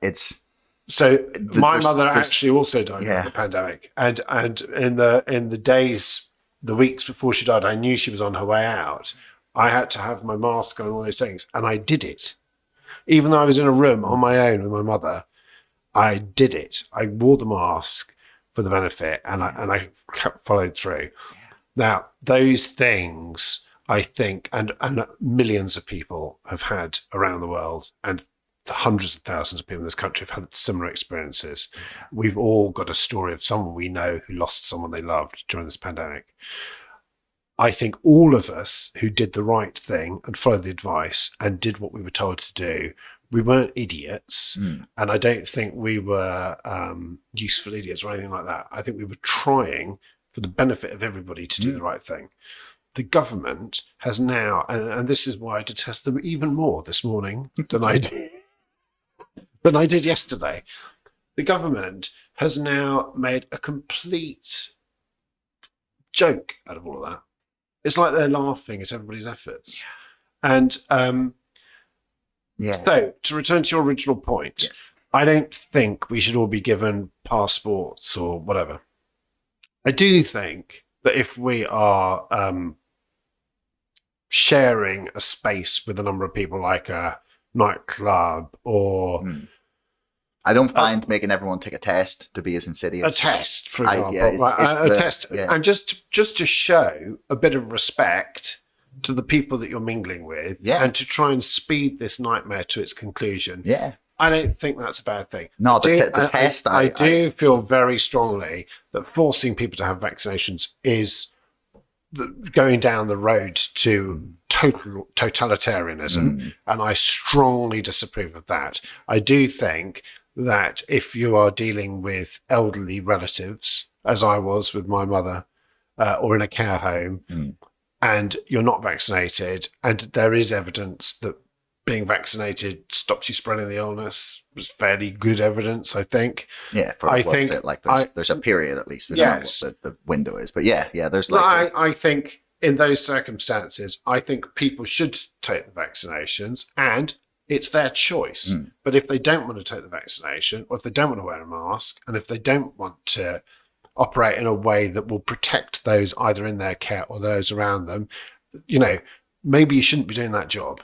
it's. So my mother actually also died of the pandemic, and in the weeks before she died, I knew she was on her way out. I had to have my mask on and all those things, and I did it. Even though I was in a room on my own with my mother, I did it. I wore the mask for the benefit, and I kept followed through. Now, those things, I think, and millions of people have had around the world, and hundreds of thousands of people in this country have had similar experiences. We've all got a story of someone we know who lost someone they loved during this pandemic. I think all of us who did the right thing and followed the advice and did what we were told to do, we weren't idiots. And I don't think we were useful idiots or anything like that. I think we were trying for the benefit of everybody to do the right thing. The government has now, and this is why I detest them even more this morning than I did yesterday. The government has now made a complete joke out of all of that. It's like they're laughing at everybody's efforts. And so, to return to your original point, I don't think we should all be given passports or whatever. I do think that if we are sharing a space with a number of people, like a nightclub or I don't find making everyone take a test to be as insidious. A test, for example. A test. And just to show a bit of respect to the people that you're mingling with and to try and speed this nightmare to its conclusion. I don't think that's a bad thing. No, the test. I do feel very strongly that forcing people to have vaccinations is going down the road to total totalitarianism, and I strongly disapprove of that. I do think that if you are dealing with elderly relatives, as I was with my mother, or in a care home, and you're not vaccinated, and there is evidence that being vaccinated stops you spreading the illness, was fairly good evidence, I think. There's a period at least. We don't know what the window is, but there's like. I think in those circumstances, I think people should take the vaccinations, and it's their choice. But if they don't want to take the vaccination, or if they don't want to wear a mask, and if they don't want to operate in a way that will protect those either in their care or those around them, maybe you shouldn't be doing that job.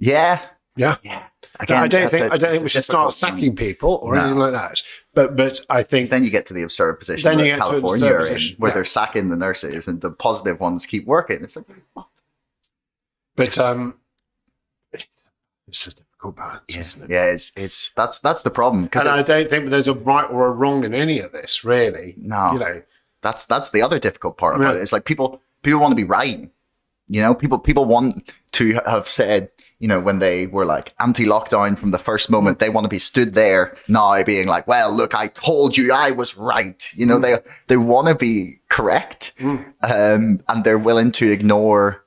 Yeah. Again, I don't think we should start sacking people or anything like that. But I think then you get to the absurd position that California are in, where they're sacking the nurses and the positive ones keep working. It's like, what? But It's a difficult balance, isn't it? Yeah, it's that's the problem. And I don't think there's a right or a wrong in any of this, really. No, you know, that's the other difficult part about it. It's like people want to be right. You know, people want to have said, you know, when they were like anti-lockdown from the first moment, they want to be stood there now being like, well, look, I told you I was right. You know, they want to be correct, and they're willing to ignore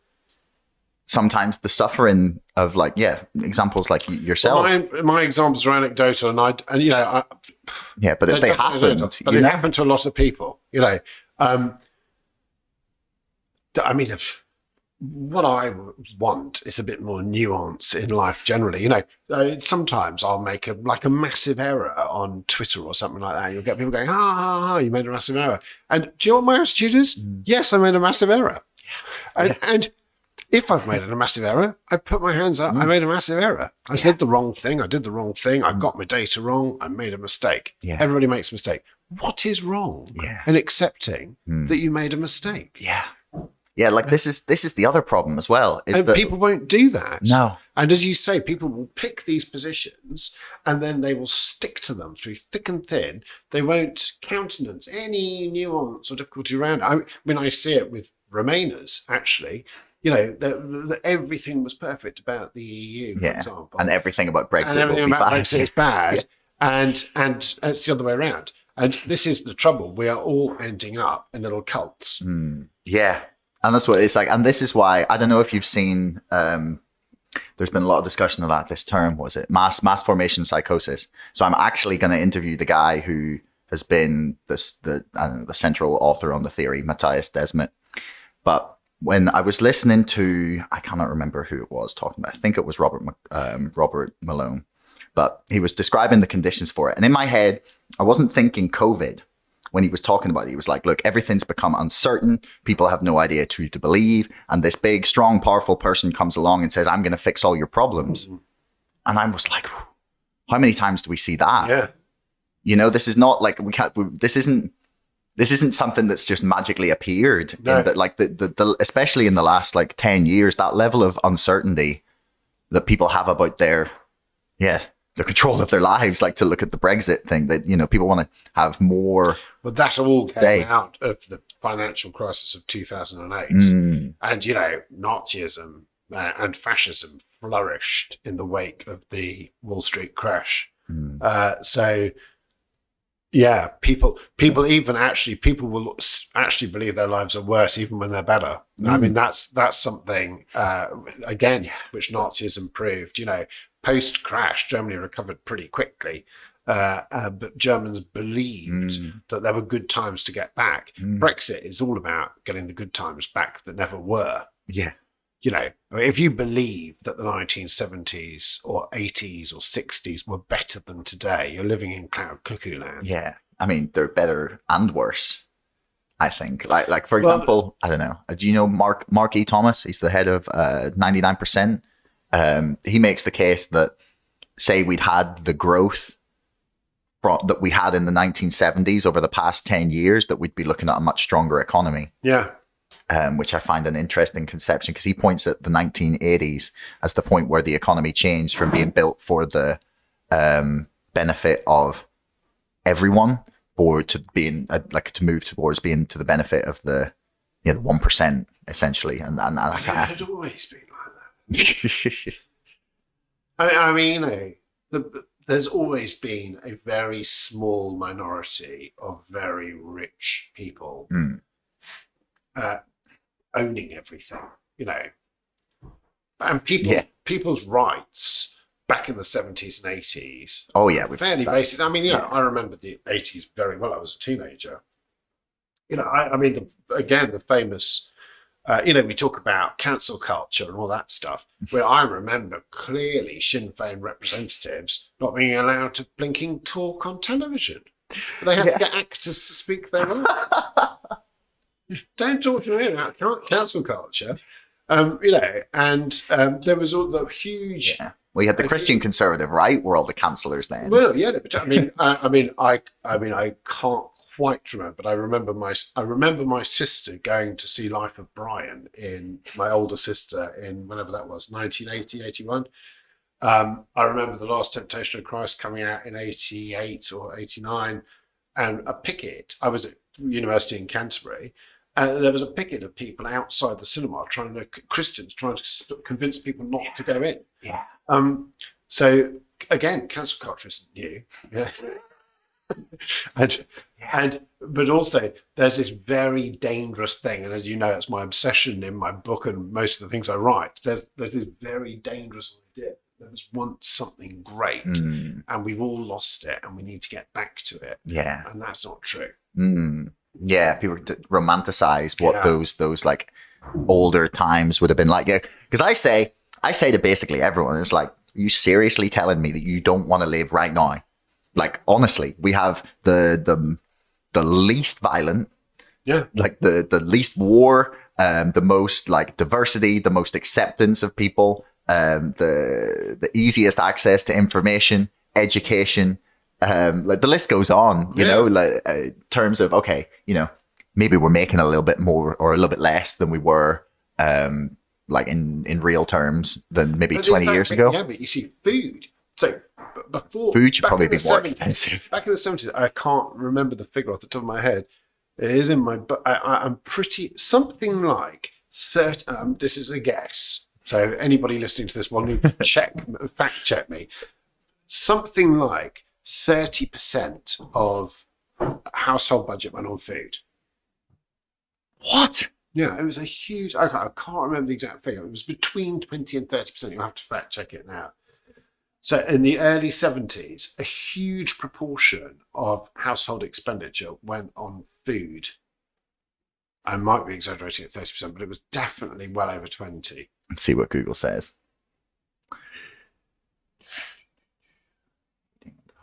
sometimes the suffering of like, examples like yourself. Well, my examples are anecdotal, and you know, but they happened. But it happened to a lot of people. You know, I mean, what I want is a bit more nuance in life generally. You know, sometimes I'll make a massive error on Twitter or something like that. You'll get people going, you made a massive error. And do you know what my attitude is? Yes, I made a massive error. And if I've made a massive error, I put my hands up. I made a massive error. I said the wrong thing. I did the wrong thing. I got my data wrong. I made a mistake. Yeah. Everybody makes a mistake. What is wrong in accepting that you made a mistake? Yeah, like this is the other problem as well. Is that people won't do that. No. And as you say, people will pick these positions and then they will stick to them through thick and thin. They won't countenance any nuance or difficulty around it. I see it with Remainers, actually. You know, everything was perfect about the EU, for example. And everything about Brexit and everything will be about bad. Brexit is bad. And it's the other way around. And this is the trouble. We are all ending up in little cults. Yeah. And that's what it's like. And this is why, I don't know if you've seen, there's been a lot of discussion about this term, was it? Mass formation psychosis. So I'm actually going to interview the guy who has been the central author on the theory, Matthias Desmet. But when I was listening to, I cannot remember who it was talking about. I think it was Robert Malone. But he was describing the conditions for it. And in my head, I wasn't thinking COVID. When he was talking about it, he was like, look, everything's become uncertain. People have no idea who to believe. And this big, strong, powerful person comes along and says, I'm going to fix all your problems. And I was like, how many times do we see that? Yeah. You know, this is not like, this isn't something that's just magically appeared. No. In like especially in the last like 10 years, that level of uncertainty that people have about the control of their lives, like to look at the Brexit thing, that, you know, people want to have more. But that all came out of the financial crisis of 2008. And, you know, Nazism and fascism flourished in the wake of the Wall Street crash. So, yeah, people will actually believe their lives are worse even when they're better. I mean, that's something, again, which Nazism proved. You know, post-crash, Germany recovered pretty quickly. But Germans believed that there were good times to get back. Brexit is all about getting the good times back that never were. Yeah. You know, if you believe that the 1970s or 80s or 60s were better than today, you're living in cloud cuckoo land. Yeah. I mean, they're better and worse, I think. Like for example, I don't know. Do you know Mark E. Thomas? He's the head of 99%. He makes the case that, say, we'd had the growth that we had in the 1970s over the past 10 years, that we'd be looking at a much stronger economy. Yeah. Which I find an interesting conception, because he points at the 1980s as the point where the economy changed from being built for the benefit of everyone, to being to move towards being to the benefit of the 1%, essentially. And it had always been like that. I mean, there's always been a very small minority of very rich people owning everything, you know, and people's rights back in the 70s and 80s. Oh yeah, fairly basic. I mean, I remember the 80s very well. I was a teenager. You know, I mean, the famous. We talk about cancel culture and all that stuff, where I remember clearly Sinn Féin representatives not being allowed to blinking talk on television. They had to get actors to speak their minds. Don't talk to me about cancel culture. And there was all the huge We had the Christian Conservative, right? Were all the councillors then. Well, yeah, but I can't quite remember, but I remember my sister going to see Life of Brian my older sister in whenever that was, 1980, 81. I remember The Last Temptation of Christ coming out in 88 or 89, and a picket. I was at university in Canterbury, and there was a picket of people outside the cinema Christians trying to convince people not to go in. Yeah. So again, cancel culture isn't new. Yeah. But also there's this very dangerous thing, and as you know, it's my obsession in my book and most of the things I write. There's this very dangerous idea. There was once something great, and we've all lost it, and we need to get back to it. Yeah, and that's not true. Yeah, people romanticize what those like older times would have been like. Yeah, because I say to basically everyone, it's like, are you seriously telling me that you don't want to live right now? Like, honestly, we have the least violent, like the least war, the most like diversity, the most acceptance of people, the easiest access to information, education, like the list goes on. You know, like terms of maybe we're making a little bit more or a little bit less than we were, like in real terms than maybe 20 years ago. Yeah, but you see, food. So before food should probably be more expensive. Back in the 70s, I can't remember the figure off the top of my head. It is in my book. I'm pretty something like 30. This is a guess. So anybody listening to this will need to fact check me. Something like 30% of household budget went on food. What? Yeah, it was a huge. I can't remember the exact figure. It was between 20 and 30%. You'll have to fact check it now. So in the early 70s, a huge proportion of household expenditure went on food. I might be exaggerating at 30%, but it was definitely well over 20. Let's see what Google says.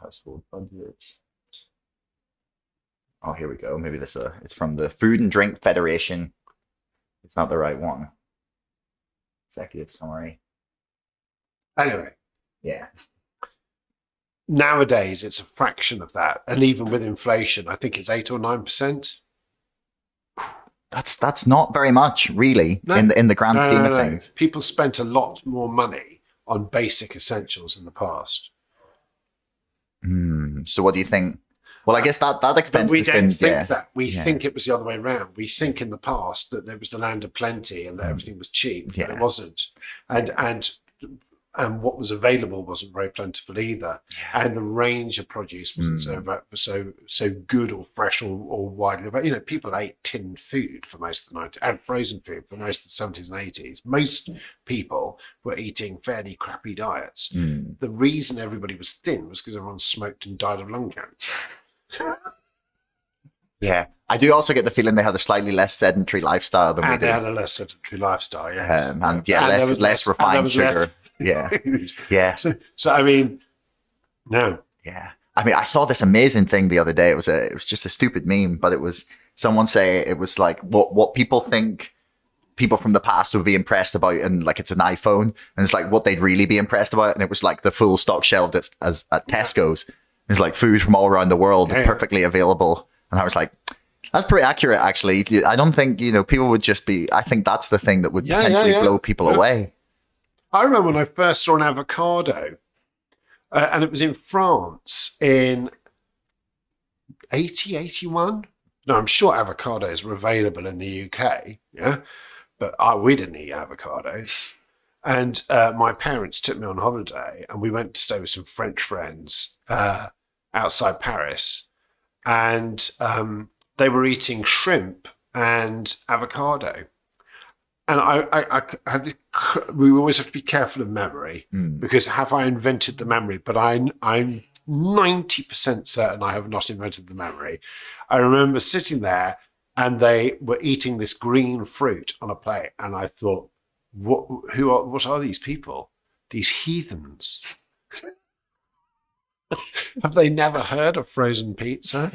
Household budgets. Oh, here we go. Maybe this it's from the Food and Drink Federation. It's not the right one. Executive summary. Anyway. Yeah. Nowadays, it's a fraction of that, and even with inflation, I think it's 8 or 9%. That's not very much, really, in the grand scheme of things. People spent a lot more money on basic essentials in the past. So, what do you think? Well, I guess that expense has been. We think it was the other way around. We think in the past that there was the land of plenty and that everything was cheap, but it wasn't. And what was available wasn't very plentiful either, and the range of produce wasn't so good or fresh or widely. But people ate tinned food for most of the 90s and frozen food for most of the 70s and 80s. Most people were eating fairly crappy diets. The reason everybody was thin was because everyone smoked and died of lung cancer. Yeah, I do also get the feeling they had a slightly less sedentary lifestyle than we did. They had a less sedentary lifestyle, less refined sugar. Yeah. So I mean, no. Yeah. I mean, I saw this amazing thing the other day. It was just a stupid meme, but it was someone say it was like what people think people from the past would be impressed about, and like it's an iPhone, and it's like what they'd really be impressed about, and it was like the full stock shelf at Tesco's. It's like food from all around the world, perfectly available, and I was like, that's pretty accurate, actually. I don't think people would just be. I think that's the thing that would potentially blow people away. I remember when I first saw an avocado, and it was in France in 81. No, I'm sure avocados were available in the UK, but we didn't eat avocados. And my parents took me on holiday, and we went to stay with some French friends outside Paris, and they were eating shrimp and avocado. And I had this, we always have to be careful of memory, because have I invented the memory? But I'm 90% certain I have not invented the memory. I remember sitting there and they were eating this green fruit on a plate. And I thought, what are these people? These heathens. Have they never heard of frozen pizza?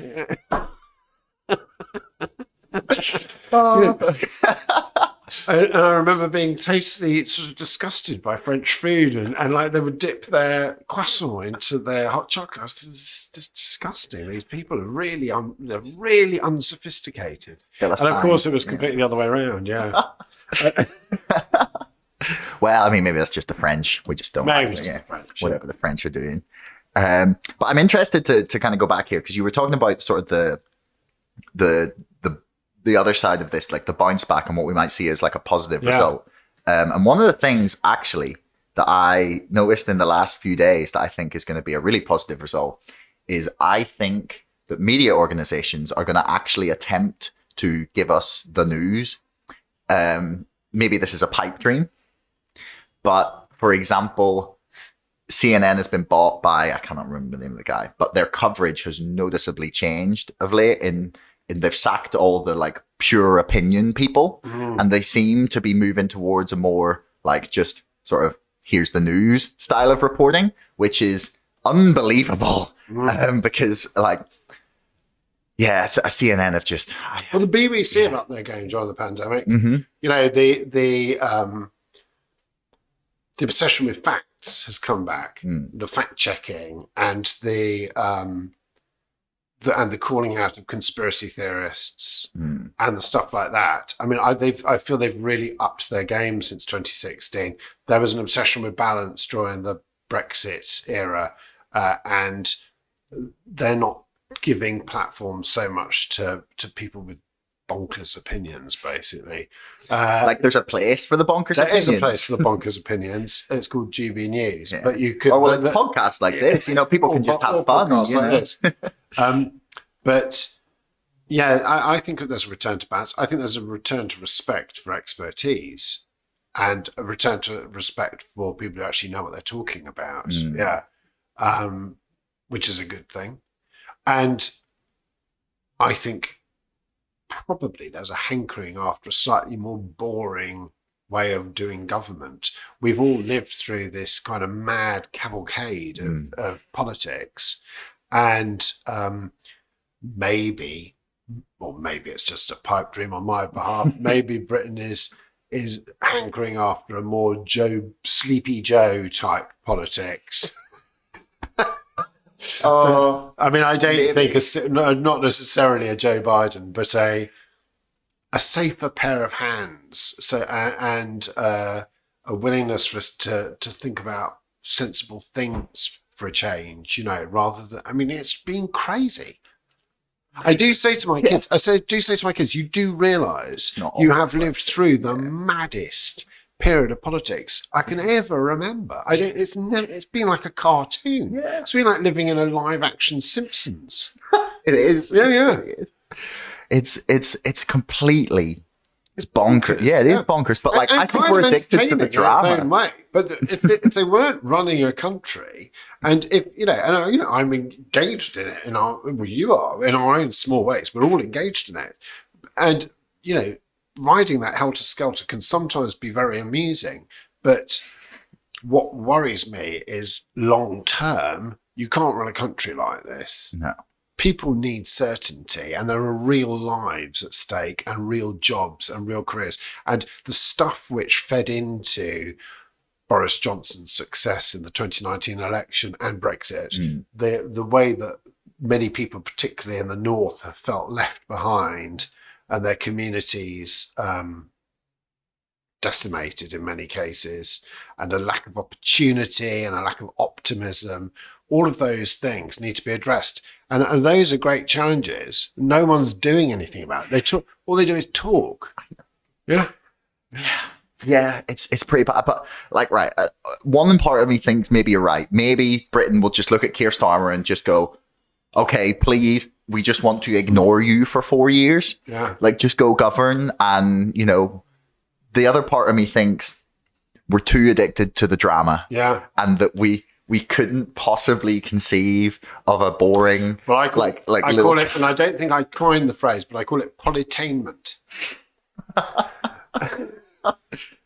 And I remember being totally sort of disgusted by French food, and like they would dip their croissant into their hot chocolate. It's just disgusting. These people are really, they're really unsophisticated. And of course, it was completely the other way around. Yeah. Well, I mean, maybe that's just the French. We just don't like the French, whatever the French are doing. But I'm interested to kind of go back here because you were talking about sort of the other side of this, like the bounce back and what we might see as like a positive result. And one of the things actually that I noticed in the last few days that I think is going to be a really positive result is I think that media organizations are going to actually attempt to give us the news. Maybe this is a pipe dream, but for example, CNN has been bought by, I cannot remember the name of the guy, but their coverage has noticeably changed of late and they've sacked all the like pure opinion people and they seem to be moving towards a more like just sort of here's the news style of reporting, which is unbelievable because like, yeah, so CNN have just... Well, the BBC have upped their game during the pandemic. Mm-hmm. You know, the obsession with facts has come back, the fact checking and the calling out of conspiracy theorists and the stuff like that. I mean, I feel they've really upped their game since 2016. There was an obsession with balance during the Brexit era, and they're not giving platforms so much to people with bonkers opinions, basically. Like there's a place for the bonkers opinions. There is a place for the bonkers opinions. It's called GB News. Yeah. But you could... Oh, well, it's podcasts like this. You know, people can just have fun. You know? Like this. But yeah, I think there's a return to balance. I think there's a return to respect for expertise and a return to respect for people who actually know what they're talking about. Yeah. Which is a good thing. And I think probably there's a hankering after a slightly more boring way of doing government. We've all lived through this kind of mad cavalcade of politics, and maybe it's just a pipe dream on my behalf. Maybe Britain is hankering after a more Sleepy Joe type politics. I mean, I don't think not necessarily a Joe Biden, but a safer pair of hands. So and a willingness for us to think about sensible things for a change. You know, rather than, I mean, it's been crazy. I do say to my kids, you do realise you have lived through the maddest period of politics I can ever remember. It's been like a cartoon. Yeah. It's been like living in a live action Simpsons. It is. Yeah. It is. It's completely bonkers. Yeah, it is bonkers. But like, I think we're addicted to the drama. Way. But if they weren't running a country, and if I'm engaged in it, you are in our own small ways. We're all engaged in it, and riding that helter-skelter can sometimes be very amusing, but what worries me is long-term, you can't run a country like this. No. People need certainty, and there are real lives at stake and real jobs and real careers. And the stuff which fed into Boris Johnson's success in the 2019 election and Brexit, the way that many people, particularly in the North, have felt left behind and their communities decimated in many cases, and a lack of opportunity and a lack of optimism, all of those things need to be addressed. And those are great challenges. No one's doing anything about it. All they do is talk. Yeah. Yeah, it's pretty bad. But like, right, one part of me thinks maybe you're right. Maybe Britain will just look at Kier Starmer and just go, okay, please, we just want to ignore you for 4 years. Yeah. Like, just go govern. And, the other part of me thinks we're too addicted to the drama. Yeah. And that we couldn't possibly conceive of a boring, well, I call it, and I don't think I coined the phrase, but I call it politainment.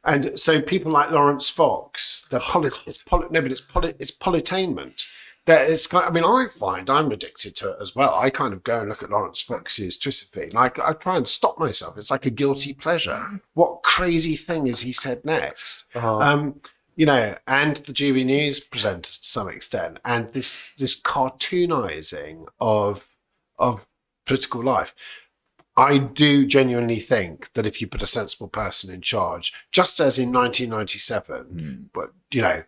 And so people like Lawrence Fox, it's politainment. it's kind. I mean, I find I'm addicted to it as well. I kind of go and look at Lawrence Fox's Twitter feed, and I try and stop myself. It's like a guilty pleasure. What crazy thing has he said next? You know, and the GB News presenters to some extent, and this cartoonising of political life. I do genuinely think that if you put a sensible person in charge, just as in 1997, but you know,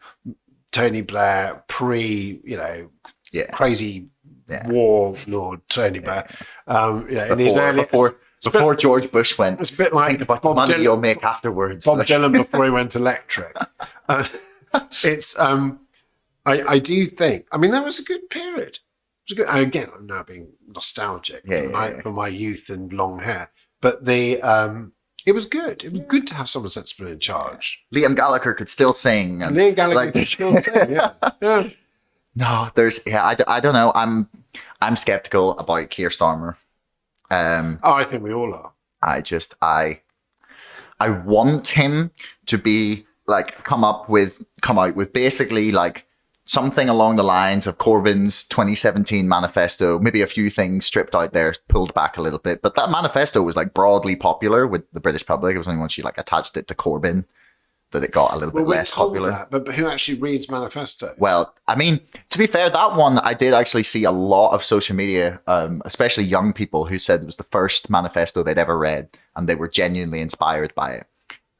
Tony Blair, crazy warlord Tony Blair, in his early before George Bush went, it's a bit like think about the money you'll make afterwards. Bob Dylan before he went electric. I do think. I mean, that was a good period. It was good. Again, I'm now being nostalgic for my youth and long hair, but it was good. It was good to have someone sensible in charge. Liam Gallagher could still sing. Liam Gallagher could still sing. Yeah. No, I don't know. I'm skeptical about Kier Starmer. I think we all are. I want him to be like come out with basically like something along the lines of Corbyn's 2017 manifesto, maybe a few things stripped out there, pulled back a little bit. But that manifesto was like broadly popular with the British public. It was only once she like attached it to Corbyn that it got a little bit less popular. That, but who actually reads manifesto? Well, I mean, to be fair, that one, I did actually see a lot of social media, especially young people who said it was the first manifesto they'd ever read and they were genuinely inspired by it.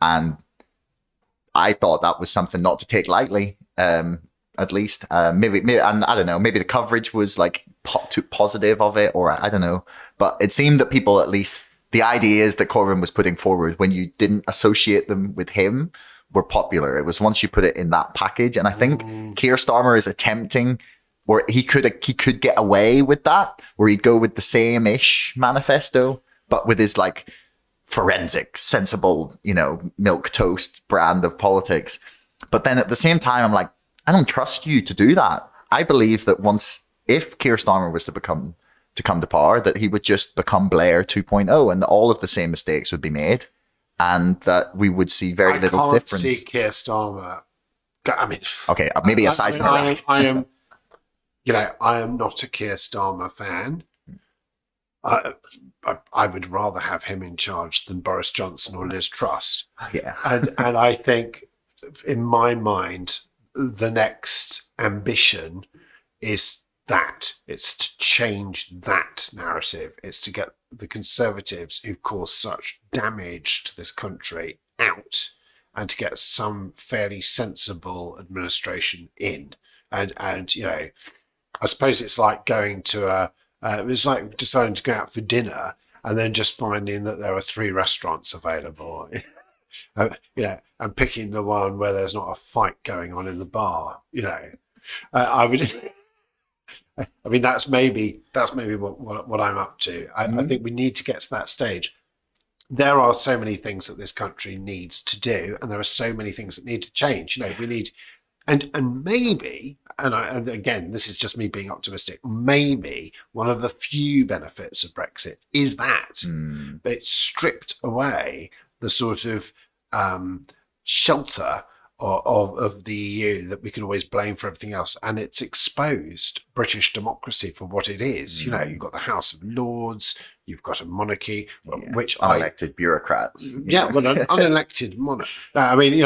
And I thought that was something not to take lightly, at least. Maybe, and I don't know, maybe the coverage was like too positive of it, or I don't know. But it seemed that people, at least the ideas that Corbyn was putting forward, when you didn't associate them with him, were popular. It was once you put it in that package. And I think Kier Starmer is attempting, or he could get away with that, where he'd go with the same-ish manifesto, but with his like forensic, sensible, milquetoast brand of politics. But then at the same time, I'm like, I don't trust you to do that. I believe that if Kier Starmer was to come to power, that he would just become Blair 2.0 and all of the same mistakes would be made. And that we would see very little difference. I can't see Kier Starmer. I mean, okay, maybe aside from that, I am not a Kier Starmer fan. I would rather have him in charge than Boris Johnson or Liz Truss. Yeah, and I think, in my mind, the next ambition is that it's to change that narrative. It's to get the Conservatives who've caused such damage to this country out and to get some fairly sensible administration in. And I suppose it's like going to it's like deciding to go out for dinner and then just finding that there are 3 restaurants available, and picking the one where there's not a fight going on in the bar. I would. I mean, that's maybe what I'm up to. I think we need to get to that stage. There are so many things that this country needs to do, and there are so many things that need to change. We need, and maybe, and again, this is just me being optimistic. Maybe one of the few benefits of Brexit is that it stripped away the sort of shelter of the EU that we can always blame for everything else, and it's exposed British democracy for what it is. You've got the House of Lords, you've got a monarchy, which unelected bureaucrats. Well, an unelected monarch. I mean,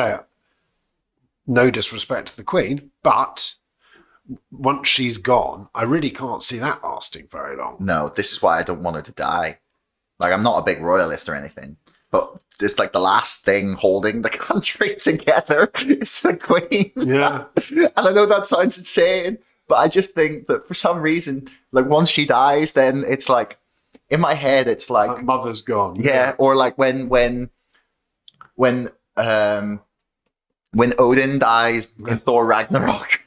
no disrespect to the Queen, but once she's gone, I really can't see that lasting very long. No, this is why I don't want her to die. Like, I'm not a big royalist or anything, but it's like the last thing holding the country together is the Queen. Yeah. And I know that sounds insane, but I just think that for some reason, like once she dies, then it's like, in my head, it's like mother's gone. Yeah. Or like when Odin dies in Thor Ragnarok.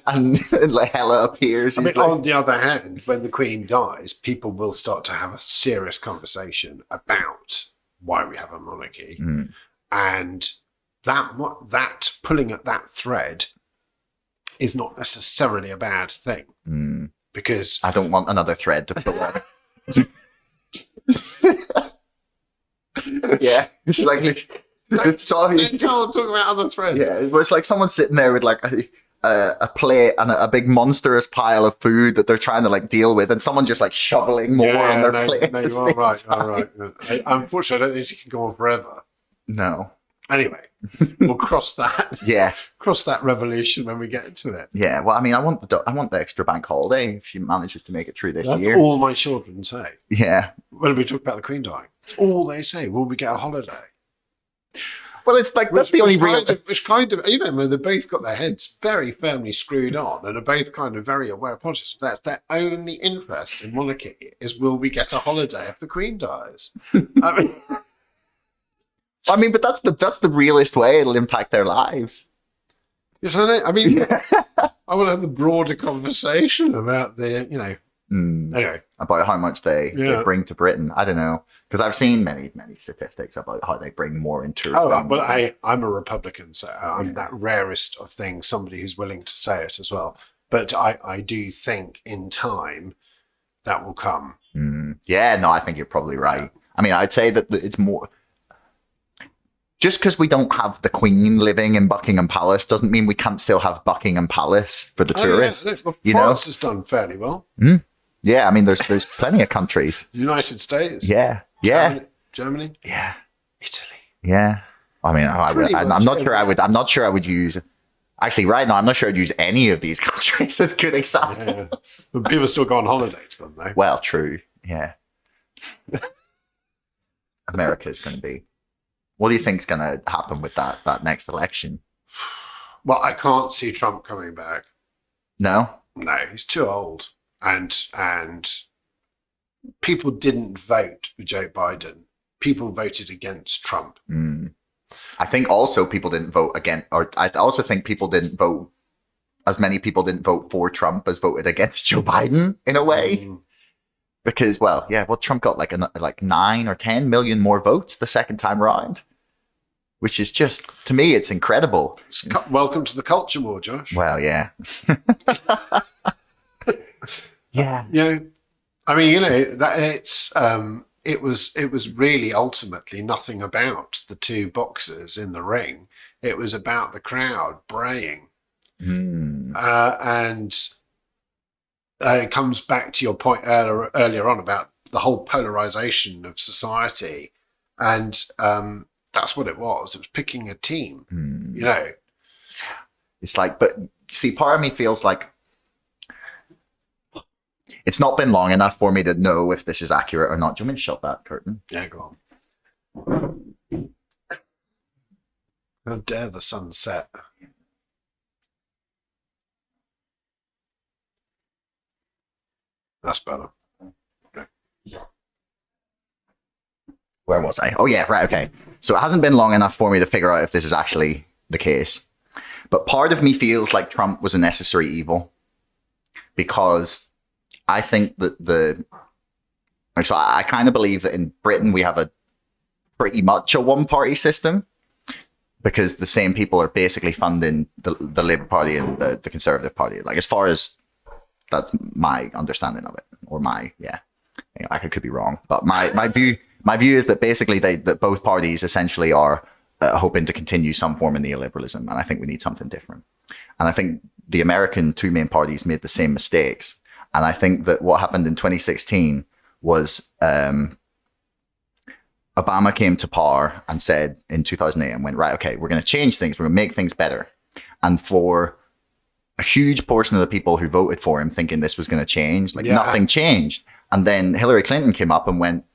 And like Hela appears. I mean, on the other hand, when the Queen dies, people will start to have a serious conversation about why we have a monarchy, and that pulling at that thread is not necessarily a bad thing, because I don't want another thread to pull on. Yeah, it's like let's talk about other threads. Yeah, it's like someone sitting there with like a plate and a big monstrous pile of food that they're trying to like deal with, and someone just like shoveling more on their plate. No, you are right. All right. Unfortunately, I don't think she can go on forever. No. Anyway, we'll cross that. Yeah. Cross that revolution when we get into it. Yeah. Well, I mean, I want the extra bank holiday if she manages to make it through this That's year. all my children say. Yeah. When we talk about the Queen dying, all they say, will we get a holiday? Well, it's like, that's the only real... Which kind of, you know, they've both got their heads very firmly screwed on and are both kind of very aware of politics. That's their only interest in monarchy is, will we get a holiday if the Queen dies? I mean, but that's the realest way it'll impact their lives. Yes, I know. I mean, I want to have the broader conversation about the, you know, anyway. About how much they bring to Britain. I don't know. Because I've seen many statistics about how they bring more into... well, I'm a Republican, so I'm that rarest of things, somebody who's willing to say it as well. But I do think in time that will come. Yeah, no, I think you're probably right. I mean, I'd say that it's more... Just because we don't have the Queen living in Buckingham Palace doesn't mean we can't still have Buckingham Palace for the tourists. Yeah, France has done fairly well. Yeah, I mean, there's plenty of countries. United States. Yeah. Germany. Yeah. Italy. Yeah. I mean, I'm not sure I would use... Actually, right now, I'm not sure I'd use any of these countries as good examples. Yeah. But people still go on holiday to them, though. Well, true. Yeah. America's going to be... What do you think's going to happen with that next election? Well, I can't see Trump coming back. No? No, he's too old. And people didn't vote for Joe Biden. People voted against Trump. I think also people didn't vote again, or I also think people didn't vote, as many people didn't vote for Trump as voted against Joe Biden in a way. Because, Trump got like 9 or 10 million more votes the second time around, which is just, to me, it's incredible. Welcome to the culture war, Josh. Well, yeah. Yeah. Yeah. I mean, you know, that it was really ultimately nothing about the two boxers in the ring. It was about the crowd braying. And it comes back to your point earlier on about the whole polarization of society. And that's what it was. It was picking a team, you know. It's like, but see, part of me feels like it's not been long enough for me to know if this is accurate or not. Do you want me to shut that curtain? Yeah, go on. How dare the sun set? That's better. Okay. Where was I? Oh, yeah, right, okay. So it hasn't been long enough for me to figure out if this is actually the case. But part of me feels like Trump was a necessary evil because I think that I kind of believe that in Britain we have a pretty much a one-party system because the same people are basically funding the Labour Party and the Conservative Party. Like, as far as that's my understanding of it, or I could be wrong, but my view is that basically that both parties essentially are hoping to continue some form of neoliberalism, and I think we need something different. And I think the American two main parties made the same mistakes, and I think that what happened in 2016 was Obama came to power and said in 2008 and went, right, okay, we're going to change things, we're going to make things better, and for a huge portion of the people who voted for him thinking this was going to change, nothing changed. And then Hillary Clinton came up and went,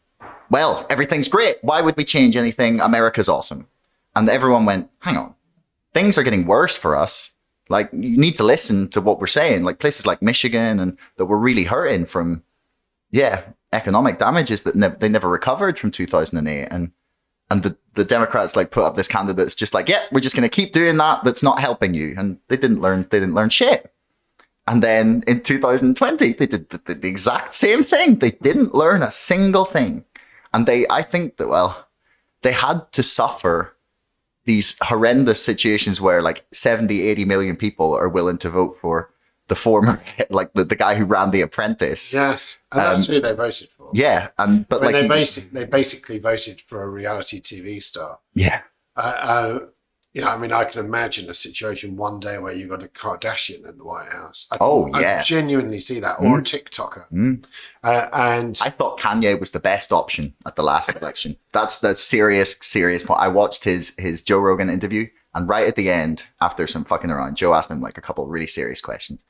well, everything's great. Why would we change anything? America's awesome. And everyone went, hang on, things are getting worse for us. Like, you need to listen to what we're saying. Like places like Michigan and that were really hurting from, economic damages that they never recovered from 2008. And the Democrats put up this candidate that's just like, we're just going to keep doing that. That's not helping you. And they didn't learn shit. And then in 2020, they did the exact same thing. They didn't learn a single thing. And I think that, they had to suffer these horrendous situations where 70, 80 million people are willing to vote for the former, the guy who ran The Apprentice. Yes, and that's who they voted for. Yeah, they basically voted for a reality TV star. Yeah. I mean, I can imagine a situation one day where you've got a Kardashian in the White House. Yeah. I genuinely see that, or a TikToker. And I thought Kanye was the best option at the last election. That's the serious point. I watched his Joe Rogan interview, and right at the end, after some fucking around, Joe asked him like a couple of really serious questions.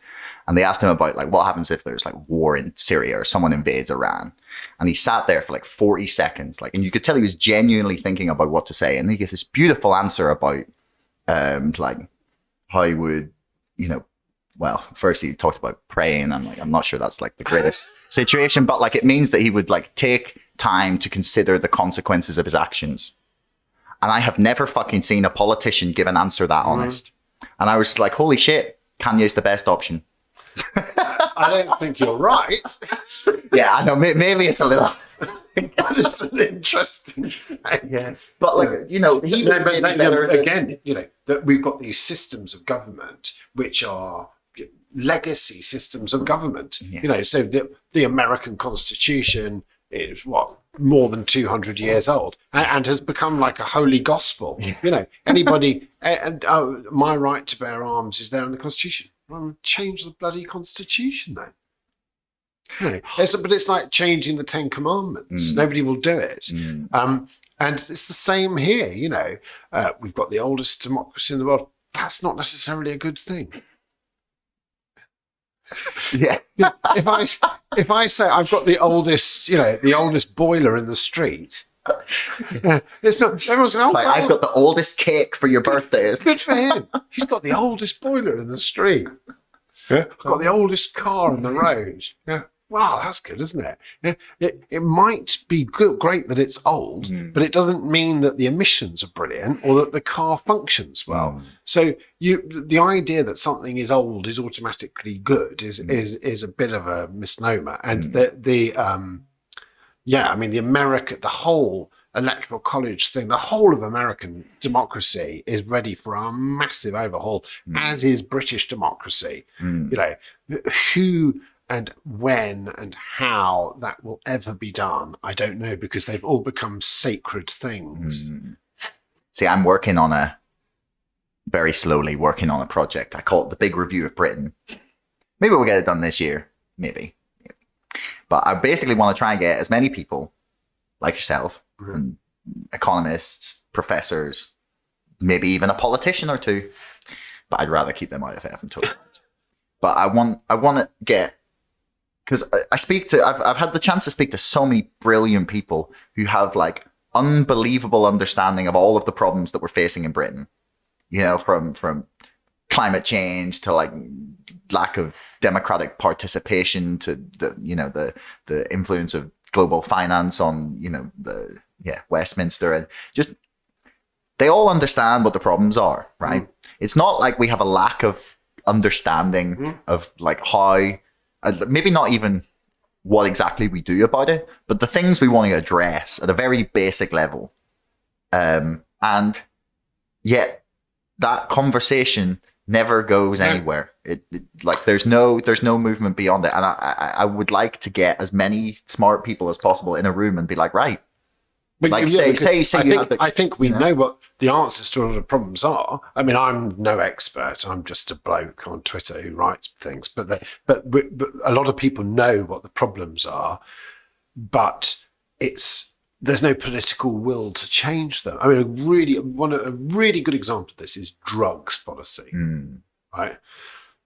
And they asked him about like what happens if there's like war in Syria or someone invades Iran. And he sat there for like 40 seconds, like, and you could tell he was genuinely thinking about what to say. And he gave this beautiful answer about like how he would, well, first he talked about praying, and like I'm not sure that's like the greatest situation, but like it means that he would like take time to consider the consequences of his actions. And I have never fucking seen a politician give an answer that honest. And I was like, holy shit, Kanye's the best option. I don't think you're right. Yeah, I know. Maybe it's a little. But it's an interesting thing. Yeah, but like he again, that we've got these systems of government which are legacy systems of government. Yeah. So the American Constitution is more than 200 years old and has become like a holy gospel. Yeah. Anybody my right to bear arms is there in the Constitution. Well, change the bloody Constitution then. But it's like changing the Ten Commandments. Nobody will do it. And it's the same here. We've got the oldest democracy in the world. That's not necessarily a good thing. Yeah. If I say I've got the oldest boiler in the street, it's not. Everyone's going, like, I've got the oldest cake for your birthday. Good for him. He's got the oldest boiler in the street. I've got the oldest car on the road. Wow, that's good, isn't it? It might be great that it's old, but it doesn't mean that the emissions are brilliant or that the car functions well. So the idea that something is old is automatically good is a bit of a misnomer. And the whole electoral college thing, the whole of American democracy is ready for a massive overhaul, as is British democracy. Who and when and how that will ever be done, I don't know, because they've all become sacred things. See, I'm very slowly working on a project. I call it the Big Review of Britain. Maybe we'll get it done this year. Maybe. But I basically want to try and get as many people like yourself, and economists, professors, maybe even a politician or two, but I'd rather keep them out of it, I'm told. But I want to get, because I've had the chance to speak to so many brilliant people who have like unbelievable understanding of all of the problems that we're facing in Britain. From climate change to like lack of democratic participation to the influence of global finance on Westminster, and just they all understand what the problems are, right? It's not like we have a lack of understanding of like how, maybe not even what exactly we do about it, but the things we want to address at a very basic level. And yet that conversation never goes anywhere. There's no movement beyond it. And I would like to get as many smart people as possible in a room and be like, right. But like I think we know what the answers to all the problems are. I mean, I'm no expert. I'm just a bloke on Twitter who writes things. But a lot of people know what the problems are, but there's no political will to change them. I mean, a really good example of this is drugs policy, right?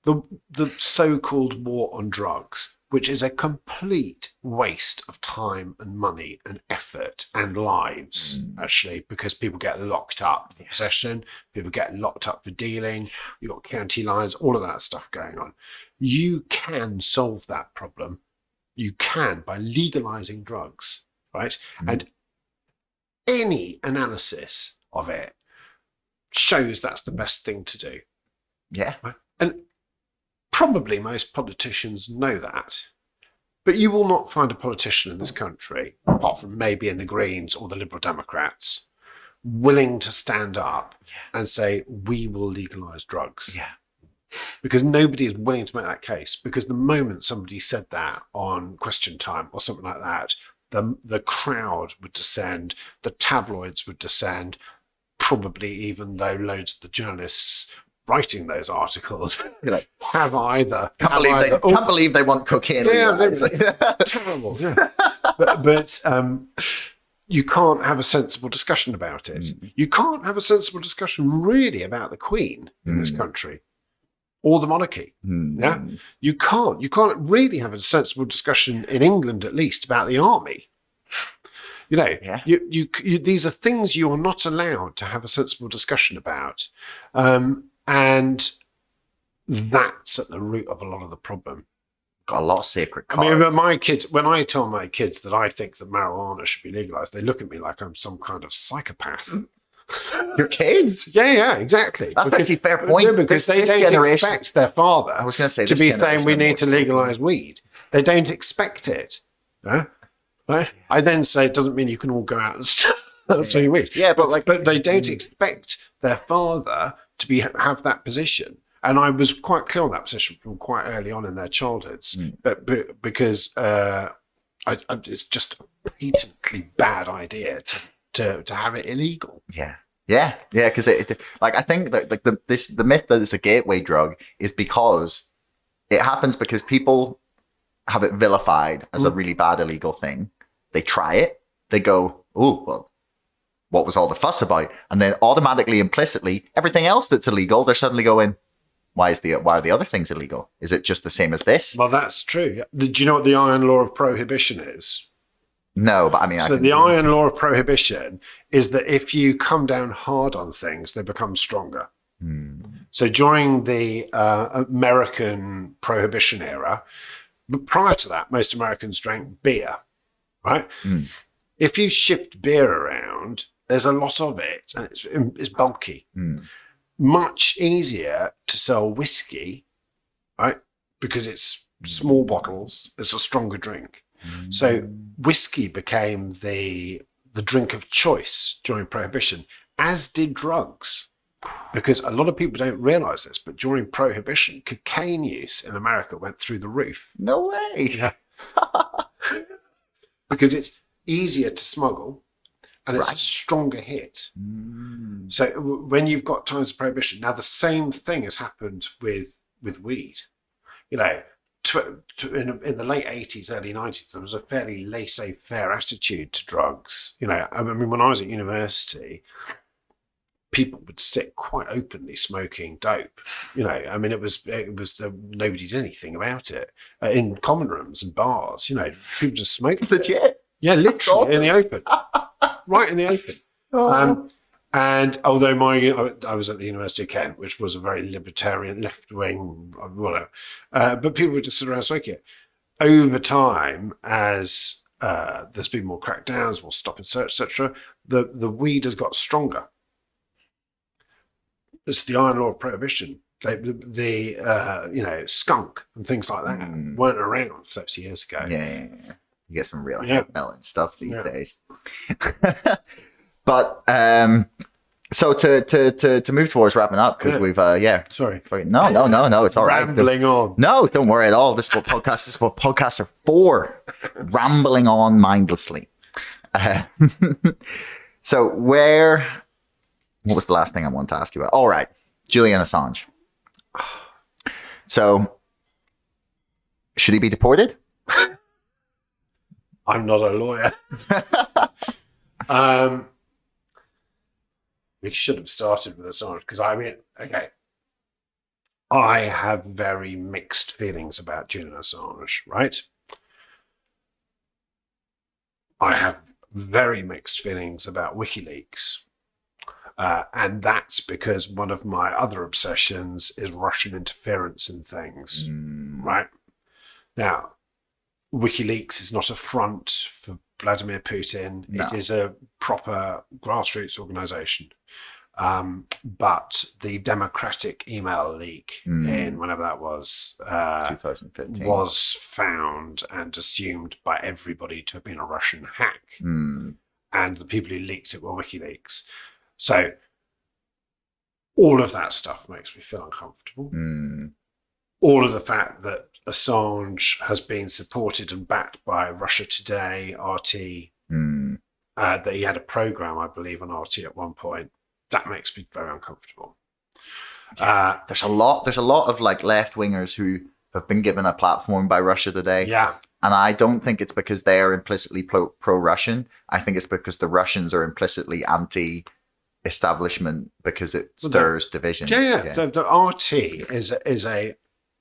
The so-called war on drugs, which is a complete waste of time and money and effort and lives, actually, because people get locked up for possession, people get locked up for dealing, you've got county lines, all of that stuff going on. You can solve that problem. You can by legalizing drugs, right? And any analysis of it shows that's the best thing to do. Yeah. Right? And probably most politicians know that. But you will not find a politician in this country, apart from maybe in the Greens or the Liberal Democrats, willing to stand up and say, we will legalise drugs. Yeah. Because nobody is willing to make that case. Because the moment somebody said that on Question Time or something like that, the crowd would descend, the tabloids would descend, probably, even though loads of the journalists writing those articles You're like, have either can't believe they want cocaine. yeah, legalized. terrible. Yeah, but you can't have a sensible discussion about it. You can't have a sensible discussion really about the Queen in this country or the monarchy. Yeah, you can't really have a sensible discussion in England, at least, about the army. You know, you these are things you are not allowed to have a sensible discussion about, and that's at the root of a lot of the problem. Got a lot of sacred cards. I mean, but my kids, when I tell my kids that I think that marijuana should be legalized, they look at me like I'm some kind of psychopath. Your kids? Yeah, exactly. That's actually a fair point. Because they don't expect their father I was going to say, to be saying we need to legalize weed. They don't expect it. Right? I then say it doesn't mean you can all go out and start smoking weed. Yeah, but they don't expect their father to have that position. And I was quite clear on that position from quite early on in their childhoods, but because it's just a patently bad idea to have it illegal. Yeah, because I think that the myth that it's a gateway drug is because it happens because people have it vilified as a really bad illegal thing. They try it, they go, oh well, what was all the fuss about? And then automatically, implicitly, everything else that's illegal, they're suddenly going, why are the other things illegal? Is it just the same as this? Well, that's true. Do you know what the iron law of prohibition is? No, but I mean, the iron law of prohibition is that if you come down hard on things, they become stronger. So during the American Prohibition era, but prior to that, most Americans drank beer, right? If you shift beer around, there's a lot of it, and it's bulky. Much easier to sell whiskey, right? Because it's small bottles, it's a stronger drink. So whiskey became the drink of choice during Prohibition, as did drugs. Because a lot of people don't realize this, but during Prohibition, cocaine use in America went through the roof. No way. Yeah. Because it's easier to smuggle and it's a stronger hit. So when you've got times of Prohibition, now the same thing has happened with weed. You know, in the late 80s, early 90s, there was a fairly laissez-faire attitude to drugs. You know, I mean, when I was at university, people would sit quite openly smoking dope. You know, I mean, it was nobody did anything about it in common rooms and bars. You know, people just smoked. Legit? Yeah, literally in the open, right in the open. And although I was at the University of Kent, which was a very libertarian, left-wing, whatever, but people would just sit around smoking it. Over time, as there's been more crackdowns, more stop and search, etc., the weed has got stronger. It's the iron law of prohibition. The skunk and things like that weren't around 30 years ago. Yeah. You get some real melon stuff these days. But so to move towards wrapping up, because we've sorry. No, it's all right. Rambling on. No, don't worry at all. This is what podcasts are for. Rambling on mindlessly. So what was the last thing I wanted to ask you about? All right, Julian Assange. So should he be deported? I'm not a lawyer. We should have started with Assange because I have very mixed feelings about Julian Assange, right? I have very mixed feelings about WikiLeaks. And that's because one of my other obsessions is Russian interference in things, right? Now, WikiLeaks is not a front for Vladimir Putin. No. It is a proper grassroots organization. But the democratic email leak in whenever that was 2015 was found and assumed by everybody to have been a Russian hack. And the people who leaked it were WikiLeaks. So all of that stuff makes me feel uncomfortable. All of the fact that Assange has been supported and backed by Russia Today, RT, that he had a program, I believe, on RT at one point. that makes me very uncomfortable. There's a lot of like left wingers who have been given a platform by Russia today. Yeah. And I don't think it's because they are implicitly pro-Russian. I think it's because the Russians are implicitly anti-establishment because it stirs division. Yeah. The RT is a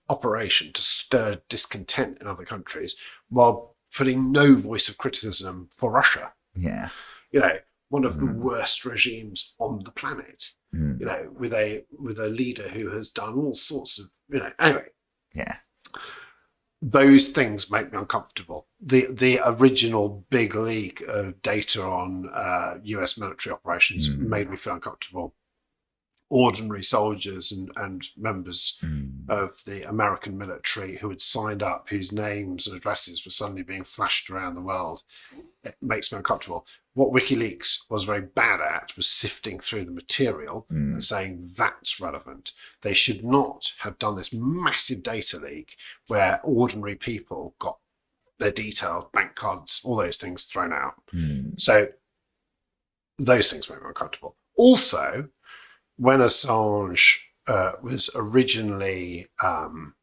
operation to stir discontent in other countries while putting no voice of criticism for Russia. Yeah. One of the worst regimes on the planet. With a leader who has done all sorts of, anyway. Yeah. Those things make me uncomfortable. The original big leak of data on US military operations made me feel uncomfortable. Ordinary soldiers and members of the American military who had signed up, whose names and addresses were suddenly being flashed around the world. It makes me uncomfortable. What WikiLeaks was very bad at was sifting through the material and saying that's relevant. They should not have done this massive data leak where ordinary people got their details, bank cards, all those things thrown out. So those things make me uncomfortable. Also, when Assange was originally, when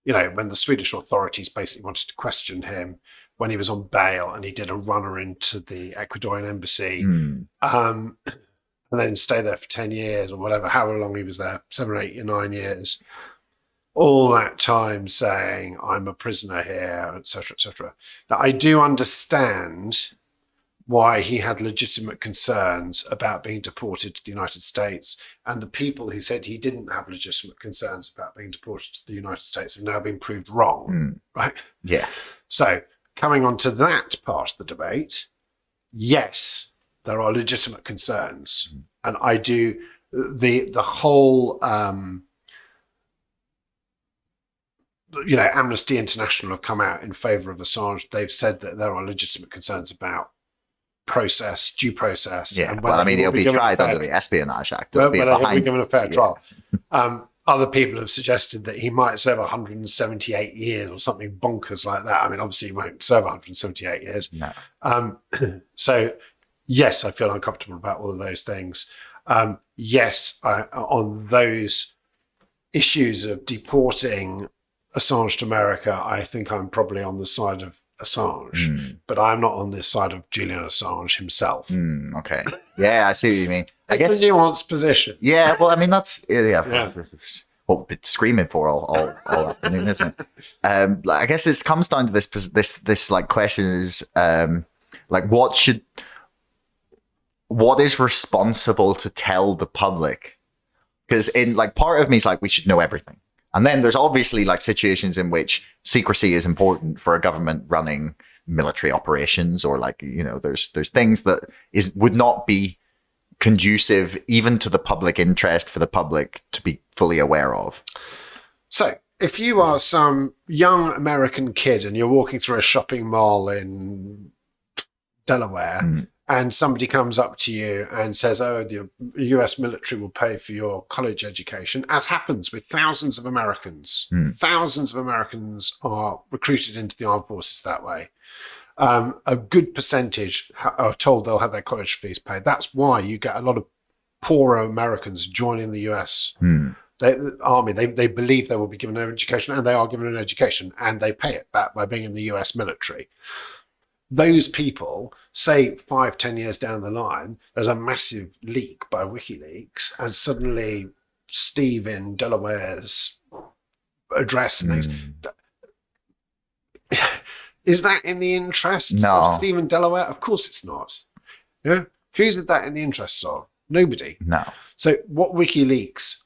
the Swedish authorities basically wanted to question him when he was on bail and he did a runner into the Ecuadorian embassy and then stay there for 10 years or whatever, however long he was there, 7 or 8 or 9 years, all that time saying, I'm a prisoner here, etc., etc. Now, I do understand why he had legitimate concerns about being deported to the United States. And the people who said he didn't have legitimate concerns about being deported to the United States have now been proved wrong, right? Yeah. So coming on to that part of the debate, yes, there are legitimate concerns. And I do, the whole, Amnesty International have come out in favour of Assange. They've said that there are legitimate concerns about process, due process. Yeah, and he'll be tried under the Espionage Act. Whether he'll be given a fair trial. Other people have suggested that he might serve 178 years or something bonkers like that. I mean, obviously he won't serve 178 years. No. So, yes, I feel uncomfortable about all of those things. Yes, on those issues of deporting Assange to America, I think I'm probably on the side of Assange, but I'm not on this side of Julian Assange himself. Okay. Yeah, I see what you mean. I guess a nuanced position. Yeah, well, I mean, that's what we've been screaming for all afternoon, isn't it? I guess it comes down to this like question is like what is responsible to tell the public? Because in like part of me is like we should know everything. And then there's obviously like situations in which secrecy is important for a government running military operations, or like, there's things that would not be conducive even to the public interest for the public to be fully aware of. So if you are some young American kid and you're walking through a shopping mall in Delaware and somebody comes up to you and says, oh, the US military will pay for your college education, as happens with thousands of Americans. Thousands of Americans are recruited into the armed forces that way. A good percentage are told they'll have their college fees paid. That's why you get a lot of poorer Americans joining the US army. They believe they will be given an education, and they are given an education, and they pay it back by being in the US military. Those people, say 5-10 years down the line, there's a massive leak by WikiLeaks, and suddenly Steve in Delaware's address and things. Is that in the interests of Steve in Delaware? Of course it's not. Yeah, who's that in the interests of? Nobody. No. So what WikiLeaks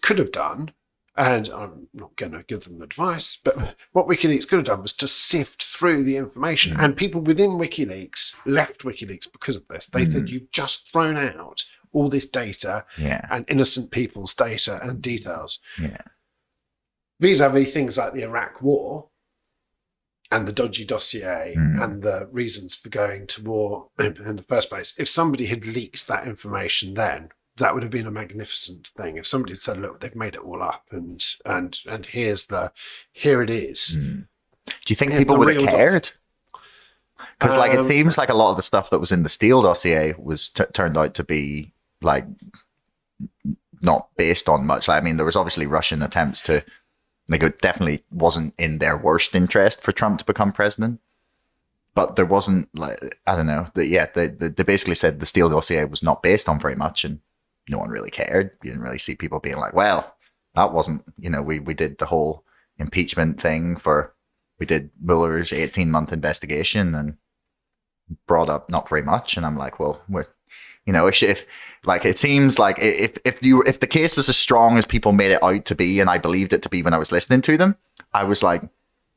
could have done, and I'm not going to give them advice, but what WikiLeaks could have done was to sift through the information. And people within WikiLeaks left WikiLeaks because of this. They said, you've just thrown out all this data and innocent people's data and details. Yeah. Vis-a-vis things like the Iraq War and the dodgy dossier and the reasons for going to war in the first place. If somebody had leaked that information then, that would have been a magnificent thing. If somebody had said, look, they've made it all up and here it is. Do you think people would have cared? Because like it seems like a lot of the stuff that was in the Steele dossier was turned out to be like not based on much. Like, I mean, there was obviously Russian attempts to, like, it definitely wasn't in their worst interest for Trump to become president. But there wasn't, like, I don't know. They basically said the Steele dossier was not based on very much, and no one really cared. You didn't really see people being like, well, that wasn't, we did the whole impeachment thing we did Mueller's 18-month investigation and brought up not very much. And I'm like, well, if like, it seems like if the case was as strong as people made it out to be, and I believed it to be when I was listening to them, I was like,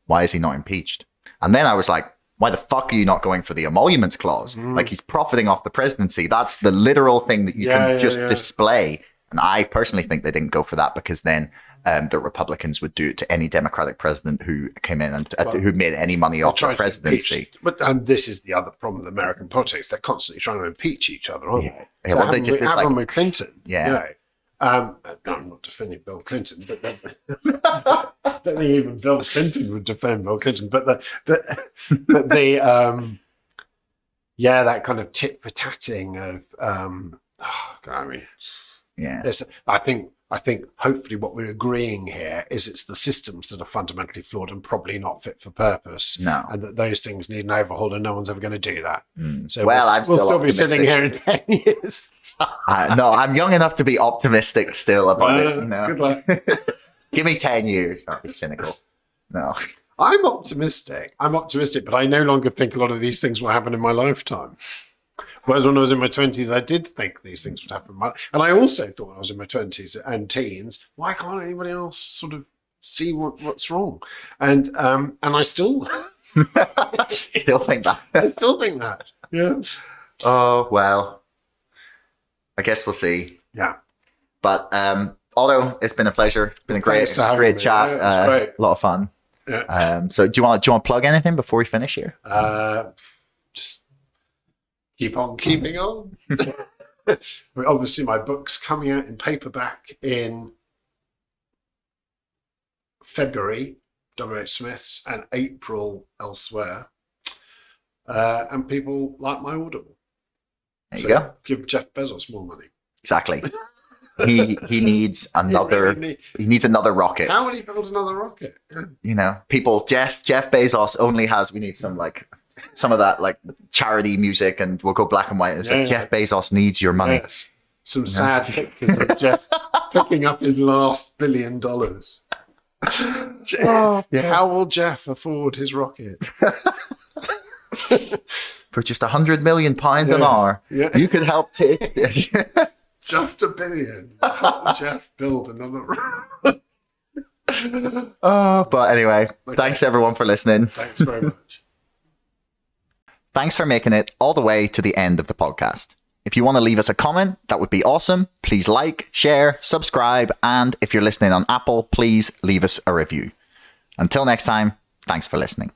why is he not impeached? And then I was like, why the fuck are you not going for the emoluments clause? Like, he's profiting off the presidency. That's the literal thing that you can display. And I personally think they didn't go for that because then the Republicans would do it to any Democratic president who came in and who made any money off the presidency. But this is the other problem with American politics. They're constantly trying to impeach each other, aren't they? Yeah, So well, they just happened with Clinton. Yeah. I'm not defending Bill Clinton, but I don't think even Bill Clinton would defend Bill Clinton. But that kind of tit for tatting of, I think hopefully what we're agreeing here is it's the systems that are fundamentally flawed and probably not fit for purpose. No. And that those things need an overhaul, and no one's ever going to do that. So we'll still be sitting here in 10 years. No, I'm young enough to be optimistic still about it. Good luck. Give me 10 years. I'll be cynical. No. I'm optimistic, but I no longer think a lot of these things will happen in my lifetime. Whereas when I was in my 20s, I did think these things would happen. And I also thought when I was in my 20s and teens, why can't anybody else sort of see what's wrong? And I still... Still think that. I still think that, yeah. Oh, well. I guess we'll see. Yeah. But Otto, it's been a pleasure. It's been a great chat. Great. A lot of fun. Yeah. So do you want to plug anything before we finish here? Just keep on keeping on. Obviously, my book's coming out in paperback in February, W.H. Smith's, and April elsewhere. And people like my Audible. There you go. Give Jeff Bezos more money. Exactly. He needs another. He needs another rocket. How would he build another rocket? People. Jeff Bezos only has. We need some of that like charity music, and we'll go black and white. It's Jeff Bezos needs your money. Yes. Some sad pictures of Jeff picking up his last $1 billion. How will Jeff afford his rocket? For just £100 million an hour, you could help take just $1 billion. How will Jeff build another rocket? But anyway, thanks everyone for listening. Thanks very much. Thanks for making it all the way to the end of the podcast. If you want to leave us a comment, that would be awesome. Please like, share, subscribe, and if you're listening on Apple, please leave us a review. Until next time, thanks for listening.